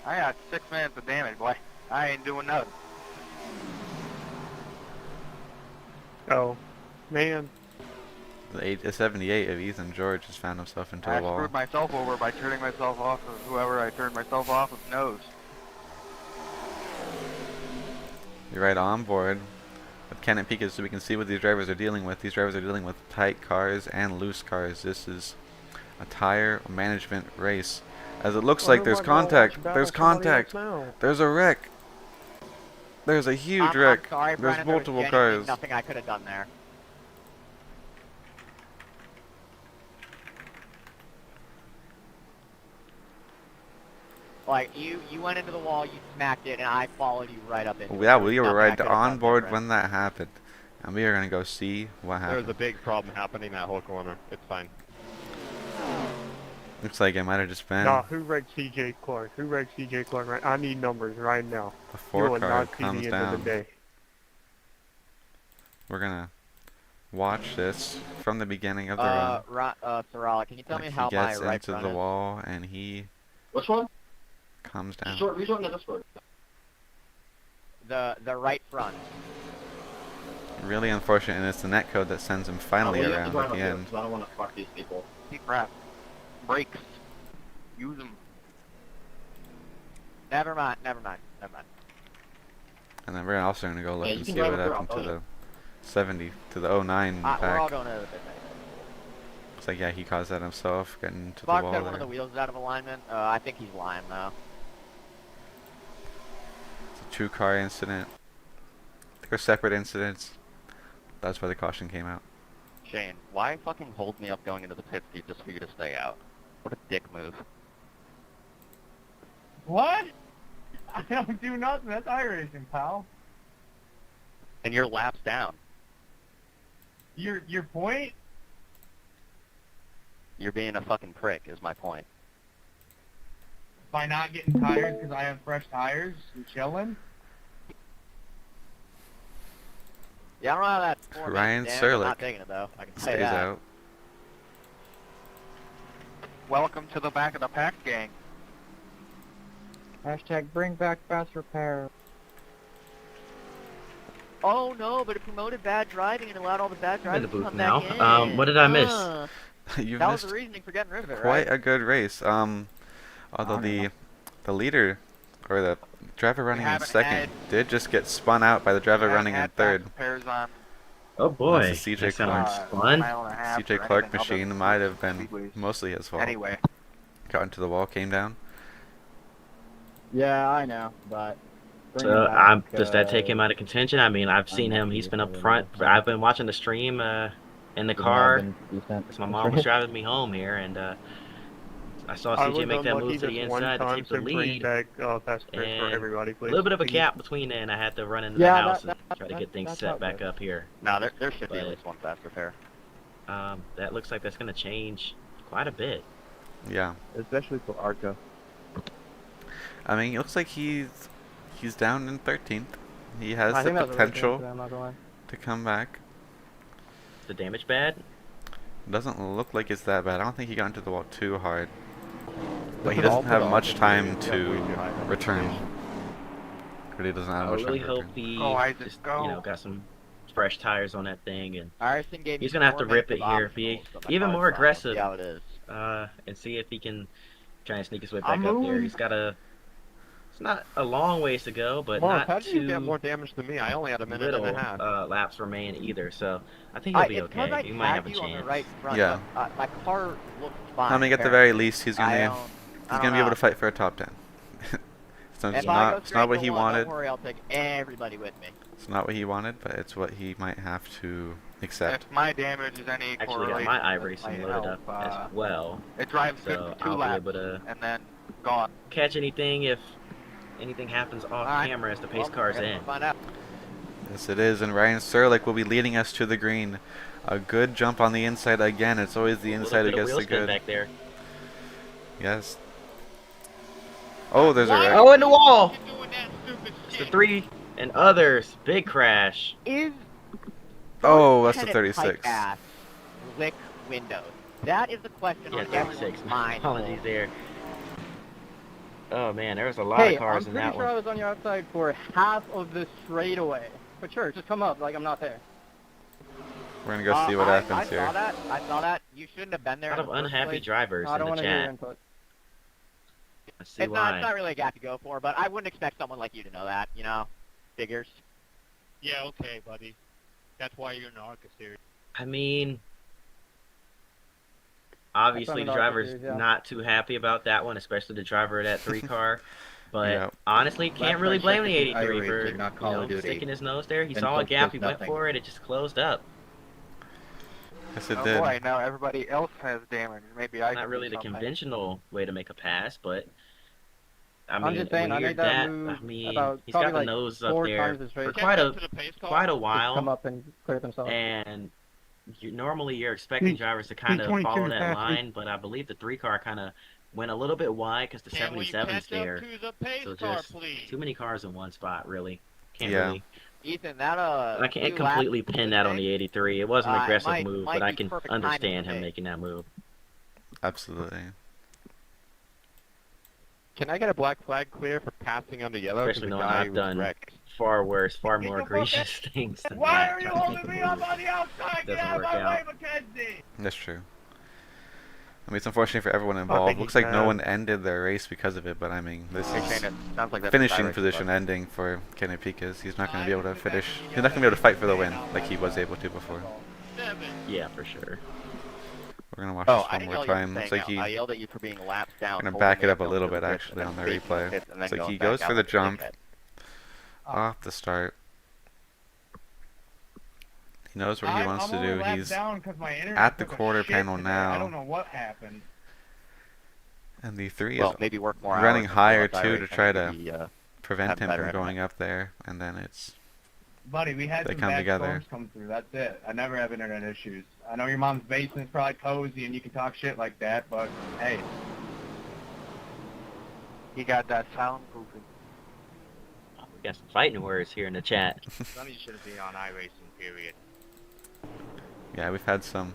I got 6 minutes of damage, boy. I ain't doing nothing. Oh, man. The 78 of Ethan George has found himself into I a wall. screwed myself over by turning myself off of whoever I turned myself off of knows. You're right on board with Kenneth Pica, so we can see what these drivers are dealing with. These drivers are dealing with tight cars and loose cars. This is a tire management race. As it looks like there's contact. There's contact. There's a wreck. There's a huge wreck. I'm sorry, There's Brennan, there was multiple genuinely cars. nothing I could have done there. Like, you went into the wall, you smacked it, and I followed you right up into it. Yeah, There we was were nothing I right could have on done board different. when that happened. And we are going to go see what There's happened. a big problem happening that whole corner. It's fine. Looks like it might have just been Nah, who wrecked CJ Clark? Who wrecked CJ Clark? Right? I need numbers right now. the You will 4 car not see comes the end of the down. day. We're going to watch this from the beginning of the run. Sorala, can you tell me Like how he my gets right into front the is? wall and he Which one? comes down. Rejoin the Discord. The right front. Really unfortunate, and it's the netcode that sends him finally well, you have to around drive at up the here, end. 'cause I don't want to fuck these people. Crap. Brakes. Use them. Never mind. And then we're also going to go look Yeah, and you see can drive what up here, happened I'll to tell the 70, to the 09 We're all back. going over this. Looks like, yeah, he caused that himself, getting into the Fox wall said one of the there. wheels is out of alignment. I think he's lying, though. It's a 2-car incident. They're separate incidents. That's why the caution came out. Shane, why fucking hold me up going into the pit just for you to stay out? What a dick move. What? I don't do nothing. That's iRacing, pal. And you're laps down. Your point? You're being a fucking prick, is my point. By not getting tired because I have fresh tires and chilling? Yeah, I don't know how that 4 Ryan minutes damage. I'm Serlich not taking it, though. I can say stays that. out. Welcome to the back of the pack, gang. Hashtag bring back fast repair. Oh no, but it promoted bad driving and allowed all the bad I'm in drivers the to booth come now. back in. What did I miss? You've That was missed the reasoning for getting rid of it, quite right? a good race. Although the leader, or the driver running in haven't second, had- did just get spun out by the driver running in third. Repairs on Oh boy, That's the CJ that sounds Clark. fun. mile and a half CJ or Clark anything other machine than might have been speedways. mostly his fault. Anyway, Got into the wall, came down. Yeah, I know, but. bring So him back, does that take him out of contention? I mean, I've seen him. He's been up front. I've been watching the stream in the car. As my mom was driving me home here, and I saw CJ make that move to the inside to take the lead. Back, And everybody, a please. little bit of a gap between there, and I had to run into the Yeah, house that- and try to get things that's set how it back goes. up here. No, there should be But- at least one fast repair. That looks like that's going to change quite a bit. Yeah. Especially for ARCA. I mean, it looks like he's down in 13th. He has I the think that was a racing potential incident, I'm not gonna lie. to come back. The damage bad? Doesn't look like it's that bad. I don't think he got into the wall too hard. But he This is doesn't all have put much off time the to way too high. return. Really doesn't have I much time really to hope return. he Go, Isaac, just, go. got some fresh tires on that thing, and iRacing gave he's you going to have 4 to rip minutes it of here. Be optionals, so my even car's more fine. aggressive. See how it is. And see if he can try and sneak his way back up there. He's got it's not a long ways to go, but Mark, how not did you too get more damage than me? I only had a minute little and a half. laps remain either. So I think he'll be It's 'cause okay. I He might have a tagged you on the chance. right front, Yeah. but, my car looks fine. I mean, at the apparently. very least, he's I gonna don't- he's I don't gonna be able know. to fight for a top 10. So If it's I go not what straight he to one, wanted. Don't worry, I'll take everybody with me. It's not what he wanted, but it's what he might have to accept. if my damage is any Actually got correlation my with iRacing my loaded up health, as well, it drives good so for 2 I'll be laps able to and then gone. catch anything if anything happens off Alright. camera as the pace Well, car's I guess in. we'll find out. Yes, it is, and Ryan Serlich will be leading us to the green. A good jump on the inside again. It's always the A little inside who bit of gets wheel the spin good. back there. Yes. Oh, there's a wreck. Oh, in the wall! It's the 3 and others. Big crash. Is Oh, that's the Lieutenant 36. Pike-ass lick windows? That is the question Yeah, on 36. everyone's mind. Apologies there. Oh man, there was a lot Hey, of cars I'm in pretty that sure one. I was on your outside for half of this straightaway. But sure, just come up like I'm not there. We're gonna go see what happens I here. saw that. I saw that. You shouldn't have been there. A lot in of the first unhappy place. drivers I in don't the want to hear your chat. input. I see It's not why. really a gap to go for, but I wouldn't expect someone like you to know that. You know, figures. Yeah, okay, buddy. That's why you're in the ARCA series. I mean, obviously the an driver's series, yeah. not too happy about that one, especially the driver of that 3 car. But Yeah. honestly, can't really blame the 83 for iRacing, not Call of Duty. sticking his nose there. He And saw a Fox gap, does he went nothing. for it, it just closed up. Yes, it Oh did. boy, now everybody else has damage. Maybe I Not can really do the something. conventional way to make a pass, but I I'm mean, just saying, when I you're made that move I mean, about he's got probably the like nose up 4 there times this for race. quite a To the pace car? quite a Just come while, up and clear themselves. and normally you're expecting He's- drivers to kind of 22 follow that fast. line, but I believe the 3 car kind of went a little bit wide because the Can we 77's catch up there. to the pace So car, just please? too many cars in one spot, really. Can't Yeah. really. Ethan, that And I can't 2 laps completely into pin this that on thing, the 83. It was an it aggressive might move, be but I can perfect timing understand for him me. making that move. Absolutely. Can I get a black flag clear for passing under yellow? 'Cause Especially the knowing guy I've was done wrecked. far worse, far Get more the fuck egregious things than Why that. are you trying to make holding a me up move. on the outside? Get Doesn't out of work my way, out. Mackenzie! That's true. I mean, it's unfortunate for everyone involved. think Looks he like no can. one ended their race because of it, but I mean, this Hey, is Shane, it sounds like that's finishing iRacing, position bud. ending for Kenny Pikas. He's not going to be able to finish. He's not going to be able to fight for the win like he was able to before. Yeah, for sure. We're going to watch Oh, this I one didn't more yell time. you Looks like saying he I yelled at you for being laps down. going to holding back it me up a until little the bit pits, actually and on the then faking replay. pits, and then It's like going he back goes out for the like a jump dickhead. off the start. He knows what he wants to do. He's down 'cause my internet at the took a quarter shit panel today. now. I don't know what happened. And the 3 Well, is maybe work more running hours higher until too iRacing to try can to be, prevent have him better from internet. going up there, and then it's Buddy, we had they some come bad together. storms come through. That's it. I never have internet issues. I know your mom's basement's probably cozy and you can talk shit like that, but hey. He got that soundproofing. We got some fighting words here in the chat. Sonny should be on iRacing, period. Yeah, we've had some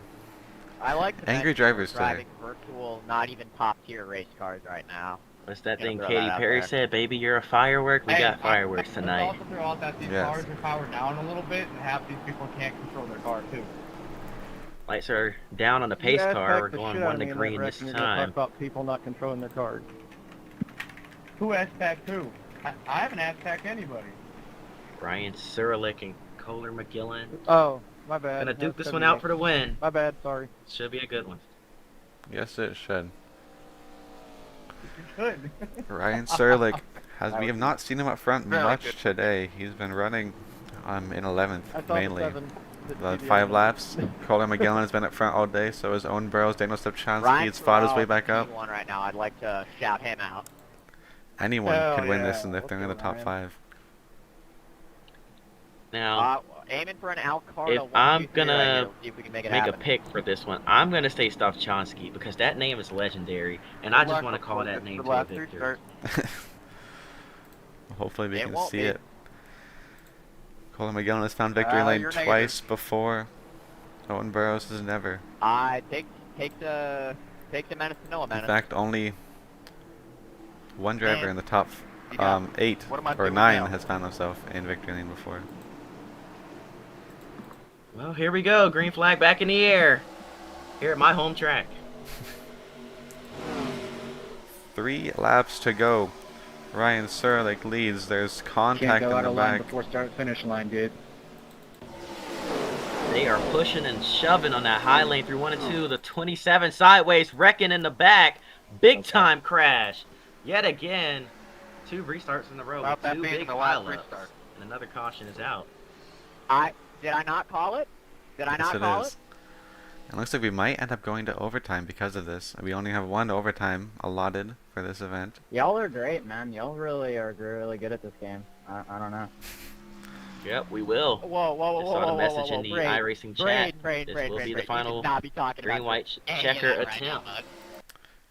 I like the angry fact that we're drivers today. driving virtual, not even top tier race cars right now. What's that Gonna thing throw Katy that out Perry there. said? Baby, you're a firework. We Hey, got fireworks Let's tonight. also throw out that these Yes. cars are powered down a little bit, and half these people can't control their car too. Lights are down on the pace You car. We're aspect the going shit out 1 of to me in that green wreck, this and you're gonna time. talk about people not controlling their cars. Who aspect who? I haven't aspect anybody. Brian Surlick and Kohler McGillen. Oh, my bad. Gonna That's duke this gonna one be out me. for the win. My bad, sorry. Should be a good one. Yes, it should. Good. Ryan Serlich we was have not seen him up front Very much good. today. He's been running in 11th I thought mainly. the 7. The 5 laps. Colin McGillen has been up front all day, so is Owen Burrows. Daniel Stepchansky Ryan has fought his way Ferrall back up. is P1 right now. I'd like to shout him out. Anyone Hell could win yeah. this, and if they're in the Let's go, top Ryan. 5. Now, Aiming for an Alcarta. if 1, I'm 2, 3 gonna right here. See if we can make it make a happen. pick for this one, I'm gonna say Stofchansky because that name is legendary, and I just want to call that name to a victory. Hopefully we It can won't see be. it. Colin McGillen has found victory lane you're twice before. Owen Burrows has never. Take the menace to Noah In menace. fact, only one driver in the top Yeah. 8 What am I or doing 9 now? has found himself in victory lane before. Well, here we go. Green flag back in the air. Here at my home track. 3 laps to go. Ryan Serlich leads. There's Can't contact go in out the of line back. before start finish line, dude. They are pushing and shoving on that high lane through 1 and 2. The 27 sideways, wrecking in the back. Big time crash. Yet again, 2 restarts in a row. About With that 2 being big the last pileups. restart. And another caution is out. Did I not call it? Did I Yes, not it call is. it? It looks like we might end up going to overtime because of this. We only have 1 overtime allotted for this event. Y'all are great, man. Y'all really are really good at this game. I don't know. Yep, we will. Whoa, whoa, I whoa, saw whoa, the whoa, message whoa, in the Brain, iRacing Brain, chat. Brain, This Brain, will Brain, be the Brain. You final cannot be talking green about white this. checker Right attempt. now, bud.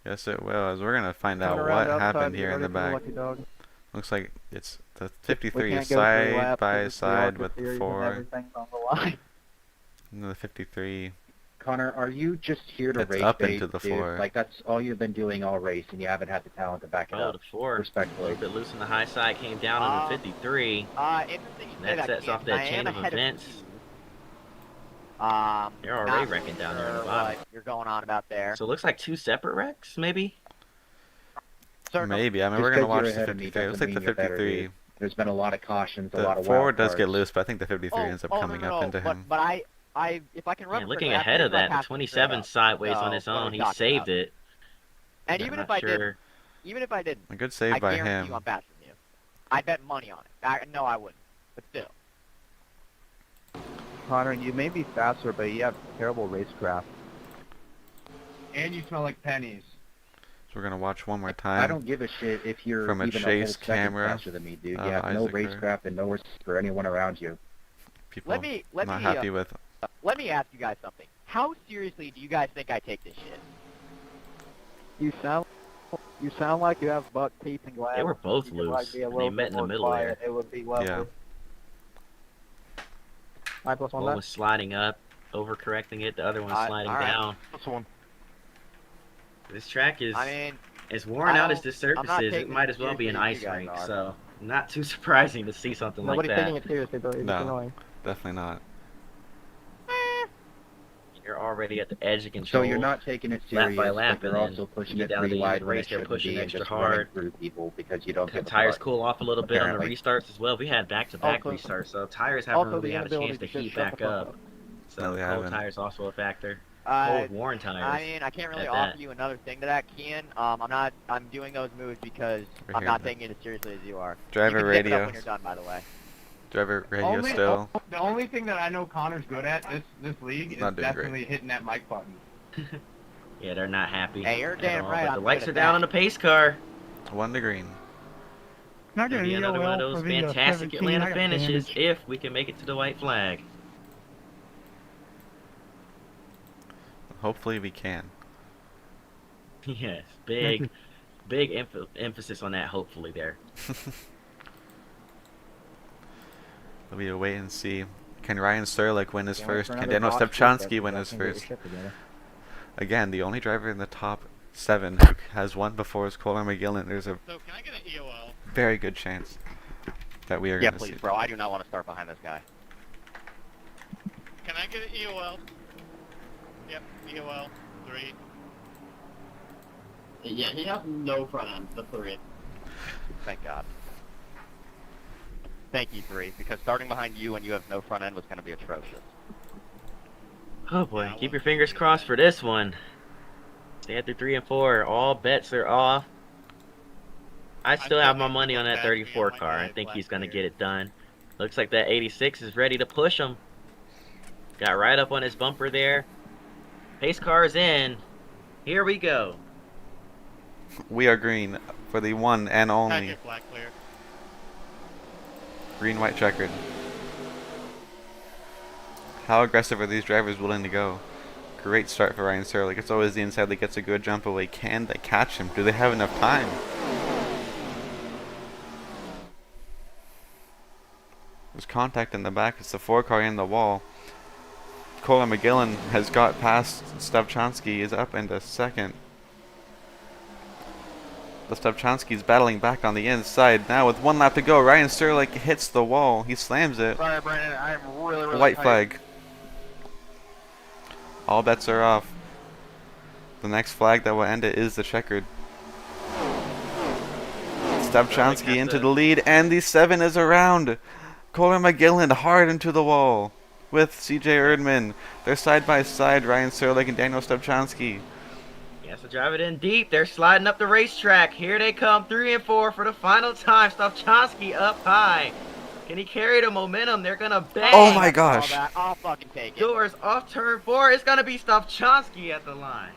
Yes, it will, as we're going to find out Turn what around outside, happened be here in ready the for back. Lucky dog. Looks like it's the We 53 can't is go through side laps by 'cause it's the side ARCA with the series and 4. everything's on the line. And the 53. Connor, are you just here to It's race up bait, into the dude? 4. Like, that's all you've been doing all race, and you haven't had the talent to back it Oh, up. the 4. A Respectfully. little bit loose on the high side. Came down on the 53. Interesting you And say that sets Ken. off that I chain am of ahead events. you. They're already Not wrecking down there in the sure bottom. what you're going on about there. So it looks like 2 separate wrecks, maybe? Maybe. I mean, Just we're going to 'cause you're watch the ahead of me 53. It looks doesn't like the mean you're better, 53. dude. There's been a lot of cautions, a The lot of 4 wild does get cards. loose, but I think the 53 ends up coming up into him. But I, if I can run Yeah, for looking the ahead of lap, that, the 27 sideways on his So, what are own. we He talking saved about? it. And I'm even not if I sure. didn't, even if I didn't, A good save I by guarantee him. you I'm faster than you. I bet money on it. No, I wouldn't, but still. Connor, you may be faster, but you have terrible racecraft. And you smell like pennies. So we're going to watch one more time. I don't give a shit if you're From a even chase a whole second camera, faster than me, dude. You have no Isaac racecraft and no respect for anyone around you. People Let me not happy with. let me ask you guys something. How seriously do you guys think I take this shit? You sound like you have buck teeth and glass. They were both You could, like, loose, be a and they little met bit in the more middle quiet. there. It would be lovely. Yeah. 5+1 One left. was sliding up, overcorrecting it. The other one sliding all right. down. This one. This track is, I mean, as worn I out as don't- this surface I'm not is, it taking might it as well be an seriously ice as you rink. guys are. So not too surprising to see something like Nobody's taking that. it seriously, though. It's just No. annoying. Definitely not. You're already at the edge of So control. you're not taking it lap serious, by lap, but you're and then also pushing you it get down to pretty the wide end when race, it they're shouldn't pushing be, and extra just running hard. through people because you don't give a Tires fuck. cool off a little bit on the Apparently. restarts as well. We had back-to-back Also- restarts, so tires haven't Also, really the had a inability chance to to just heat shut the back fuck up. up. So No, they cold haven't. tires also a factor. Uh, Cold worn tires. I mean, I can't really at offer that. you another thing to that, Kian. I'm doing those moves because We're I'm here not then. taking it as seriously as you are. Driver you can zip it up radio. when you're done, by the way. Driver radio The only thing that I know Connor's good at this league is Not doing great. definitely hitting that mic button. Yeah, they're not happy. Hey, you're at damn all, right. but I'm the lights good are at down that. on the pace car. 1 to green. Can I Gonna get be an another one of EOL those for the fantastic 17? Atlanta I got finishes damage. if we can make it to the white flag. Hopefully we can. Yes, big emphasis on that. Hopefully there. It'll be a wait and see. Can Ryan Serlich win his Can't wait first? for Can another Daniel box restart Stepchansky so win y'all his can get your first? shit together. Again, the only driver in the top 7 who has won before is Colin McGillen. There's a So can I get an EOL? very good chance that we are Yeah, going to see. please, bro. I do not want to start behind this guy. Can I get an EOL? Yep, EOL 3. Yeah, he has no front end. The 3. Thank God. Thank you, 3, because starting behind you when you have no front end was going to be atrocious. Oh boy, keep your fingers crossed for this one. Stand through 3 and 4. All bets are off. I still have my money on that 34 car. I think he's going to get it done. Looks like that 86 is ready to push him. Got right up on his bumper there. Pace car is in. Here we go. We are green for the one and only Get black clear. green white checkered. How aggressive are these drivers willing to go? Great start for Ryan Serlich. It's always the inside that gets a good jump away. Can they catch him? Do they have enough time? There's contact in the back. It's the 4 car in the wall. Colin McGillen has got past Stepchansky. Is up into second. The Stepchansky's battling back on the inside now with 1 lap to go. Ryan Serlich hits the wall. He slams it. Sorry, Brandon. I'm really White tight. flag. All bets are off. The next flag that will end it is the checkered. Stepchansky into the lead, and the 7 is around. Colin McGillen hard into the wall with CJ Erdman. They're side by side, Ryan Serlich and Daniel Stepchansky. He has to drive it in deep. They're sliding up the racetrack. Here they come, 3 and 4 for the final time. Stepchansky up high. Can he carry the momentum? They're going to bang. Oh my gosh. I'll fucking take it. Doors off turn 4. It's going to be Stepchansky at the line.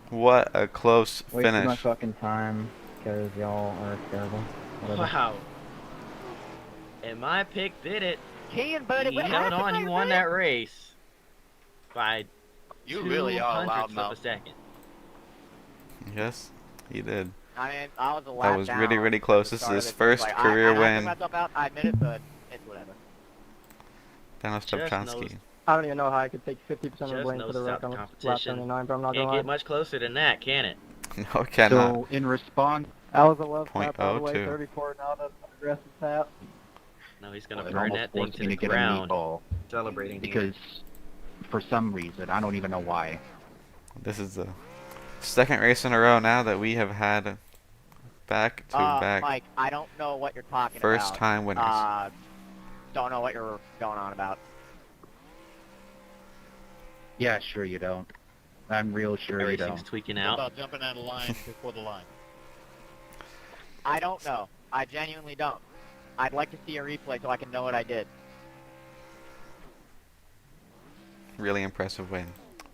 What a close Wasted my finish. fucking time because y'all are terrible. Whatever. Wow. And my pick did it. Can, buddy. He What held happened, on. He my won friend? that race by You really are a 0.02 of a loudmouth. second. Yes, he did. I mean, I was a lap That was down really, really at the close. This is start of his it. first Like, career I took win. myself out. I admit it, but it's whatever. Daniel Just Stepchansky. knows- I don't even know how I could take 50% of the Just blame no for the wreck stop on lap competition. 79, but I'm not Can't gonna lie. get much closer than that, can it? No, it cannot. So in response, I was a left tap all the way, 0.02. 34, not an aggressive tap. No, he's going it to burn almost that thing forced to me the to get a ground. meatball Celebrating because for some reason, I don't even know why. This is the second race in a row now that we have had back to back Mike, I don't know what you're talking first about. time winners. Don't know what you're going on about. Yeah, sure you don't. I'm real sure you Everything's don't. tweaking What out. about jumping out of line before the line? I don't know. I genuinely don't. I'd like to see a replay so I can know what I did. Really impressive win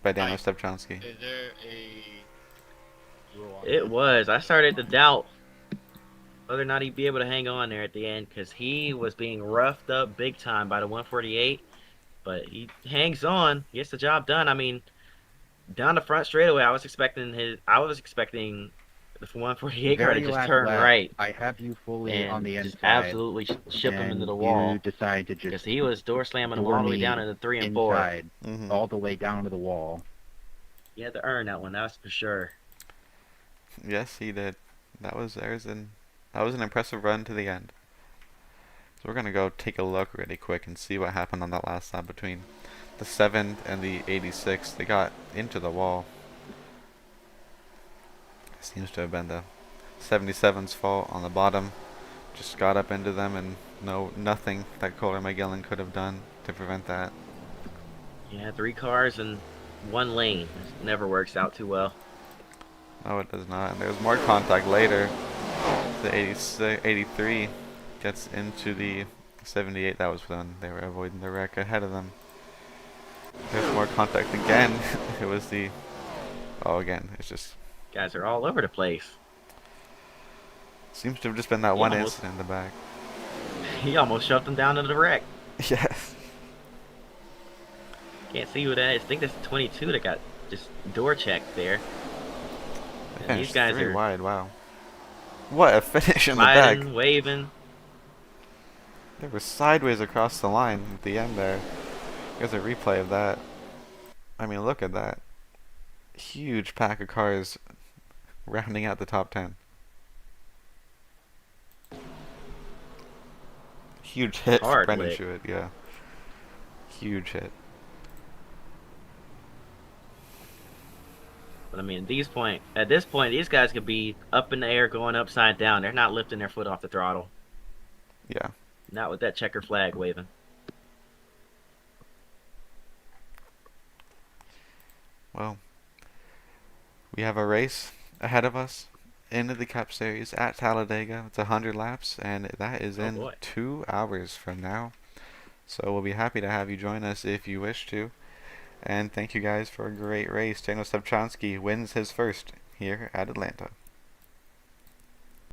by Daniel Mike, Stepchansky. Is there a rule on It that? was. I started to doubt whether or not he'd be able to hang on there at the end because he was being roughed up big time by the 148. But he hangs on, gets the job done. I mean, down the front straightaway, I was expecting the 148 car to Very just last turn lap, right I have you fully and on the just inside. absolutely ship him and into the wall You decide to because just he was door slamming him door all the way me down into 3 and 4. inside, Mhm. all the way down to the wall. He had to earn that one, that's for sure. Yes, he did. That was an impressive run to the end. So we're gonna go take a look really quick and see what happened on that last lap between the 7 and the 86. They got into the wall. Seems to have been the 77's fault on the bottom. Just got up into them and nothing that Colin McGillen could have done to prevent that. Yeah, 3 cars in 1 lane. It never works out too well. No, it does not. And there's more contact later. The 83 gets into the 78. That was when they were avoiding the wreck ahead of them. There's more contact again. It was the... Oh, again, it's just... Guys are all over the place. Seems to have just been that one incident in the back. He almost shoved him down into the wreck. Yes. Can't see who that is. I think that's 22 that got just door checked there. And these guys are wide. Wow. What a finish in the back. Waving. They were sideways across the line at the end there. There's a replay of that. I mean, look at that. Huge pack of cars rounding out the top 10. Huge hit for Brendan Schuett, yeah. Huge hit. But I mean, at this point, these guys could be up in the air going upside down. They're not lifting their foot off the throttle. Yeah. Not with that checker flag waving. Well, we have a race ahead of us into the Cup Series at Talladega. It's 100 laps, and that is in 2 hours from now. So we'll be happy to have you join us if you wish to. And thank you guys for a great race. Daniel Stepchansky wins his first here at Atlanta.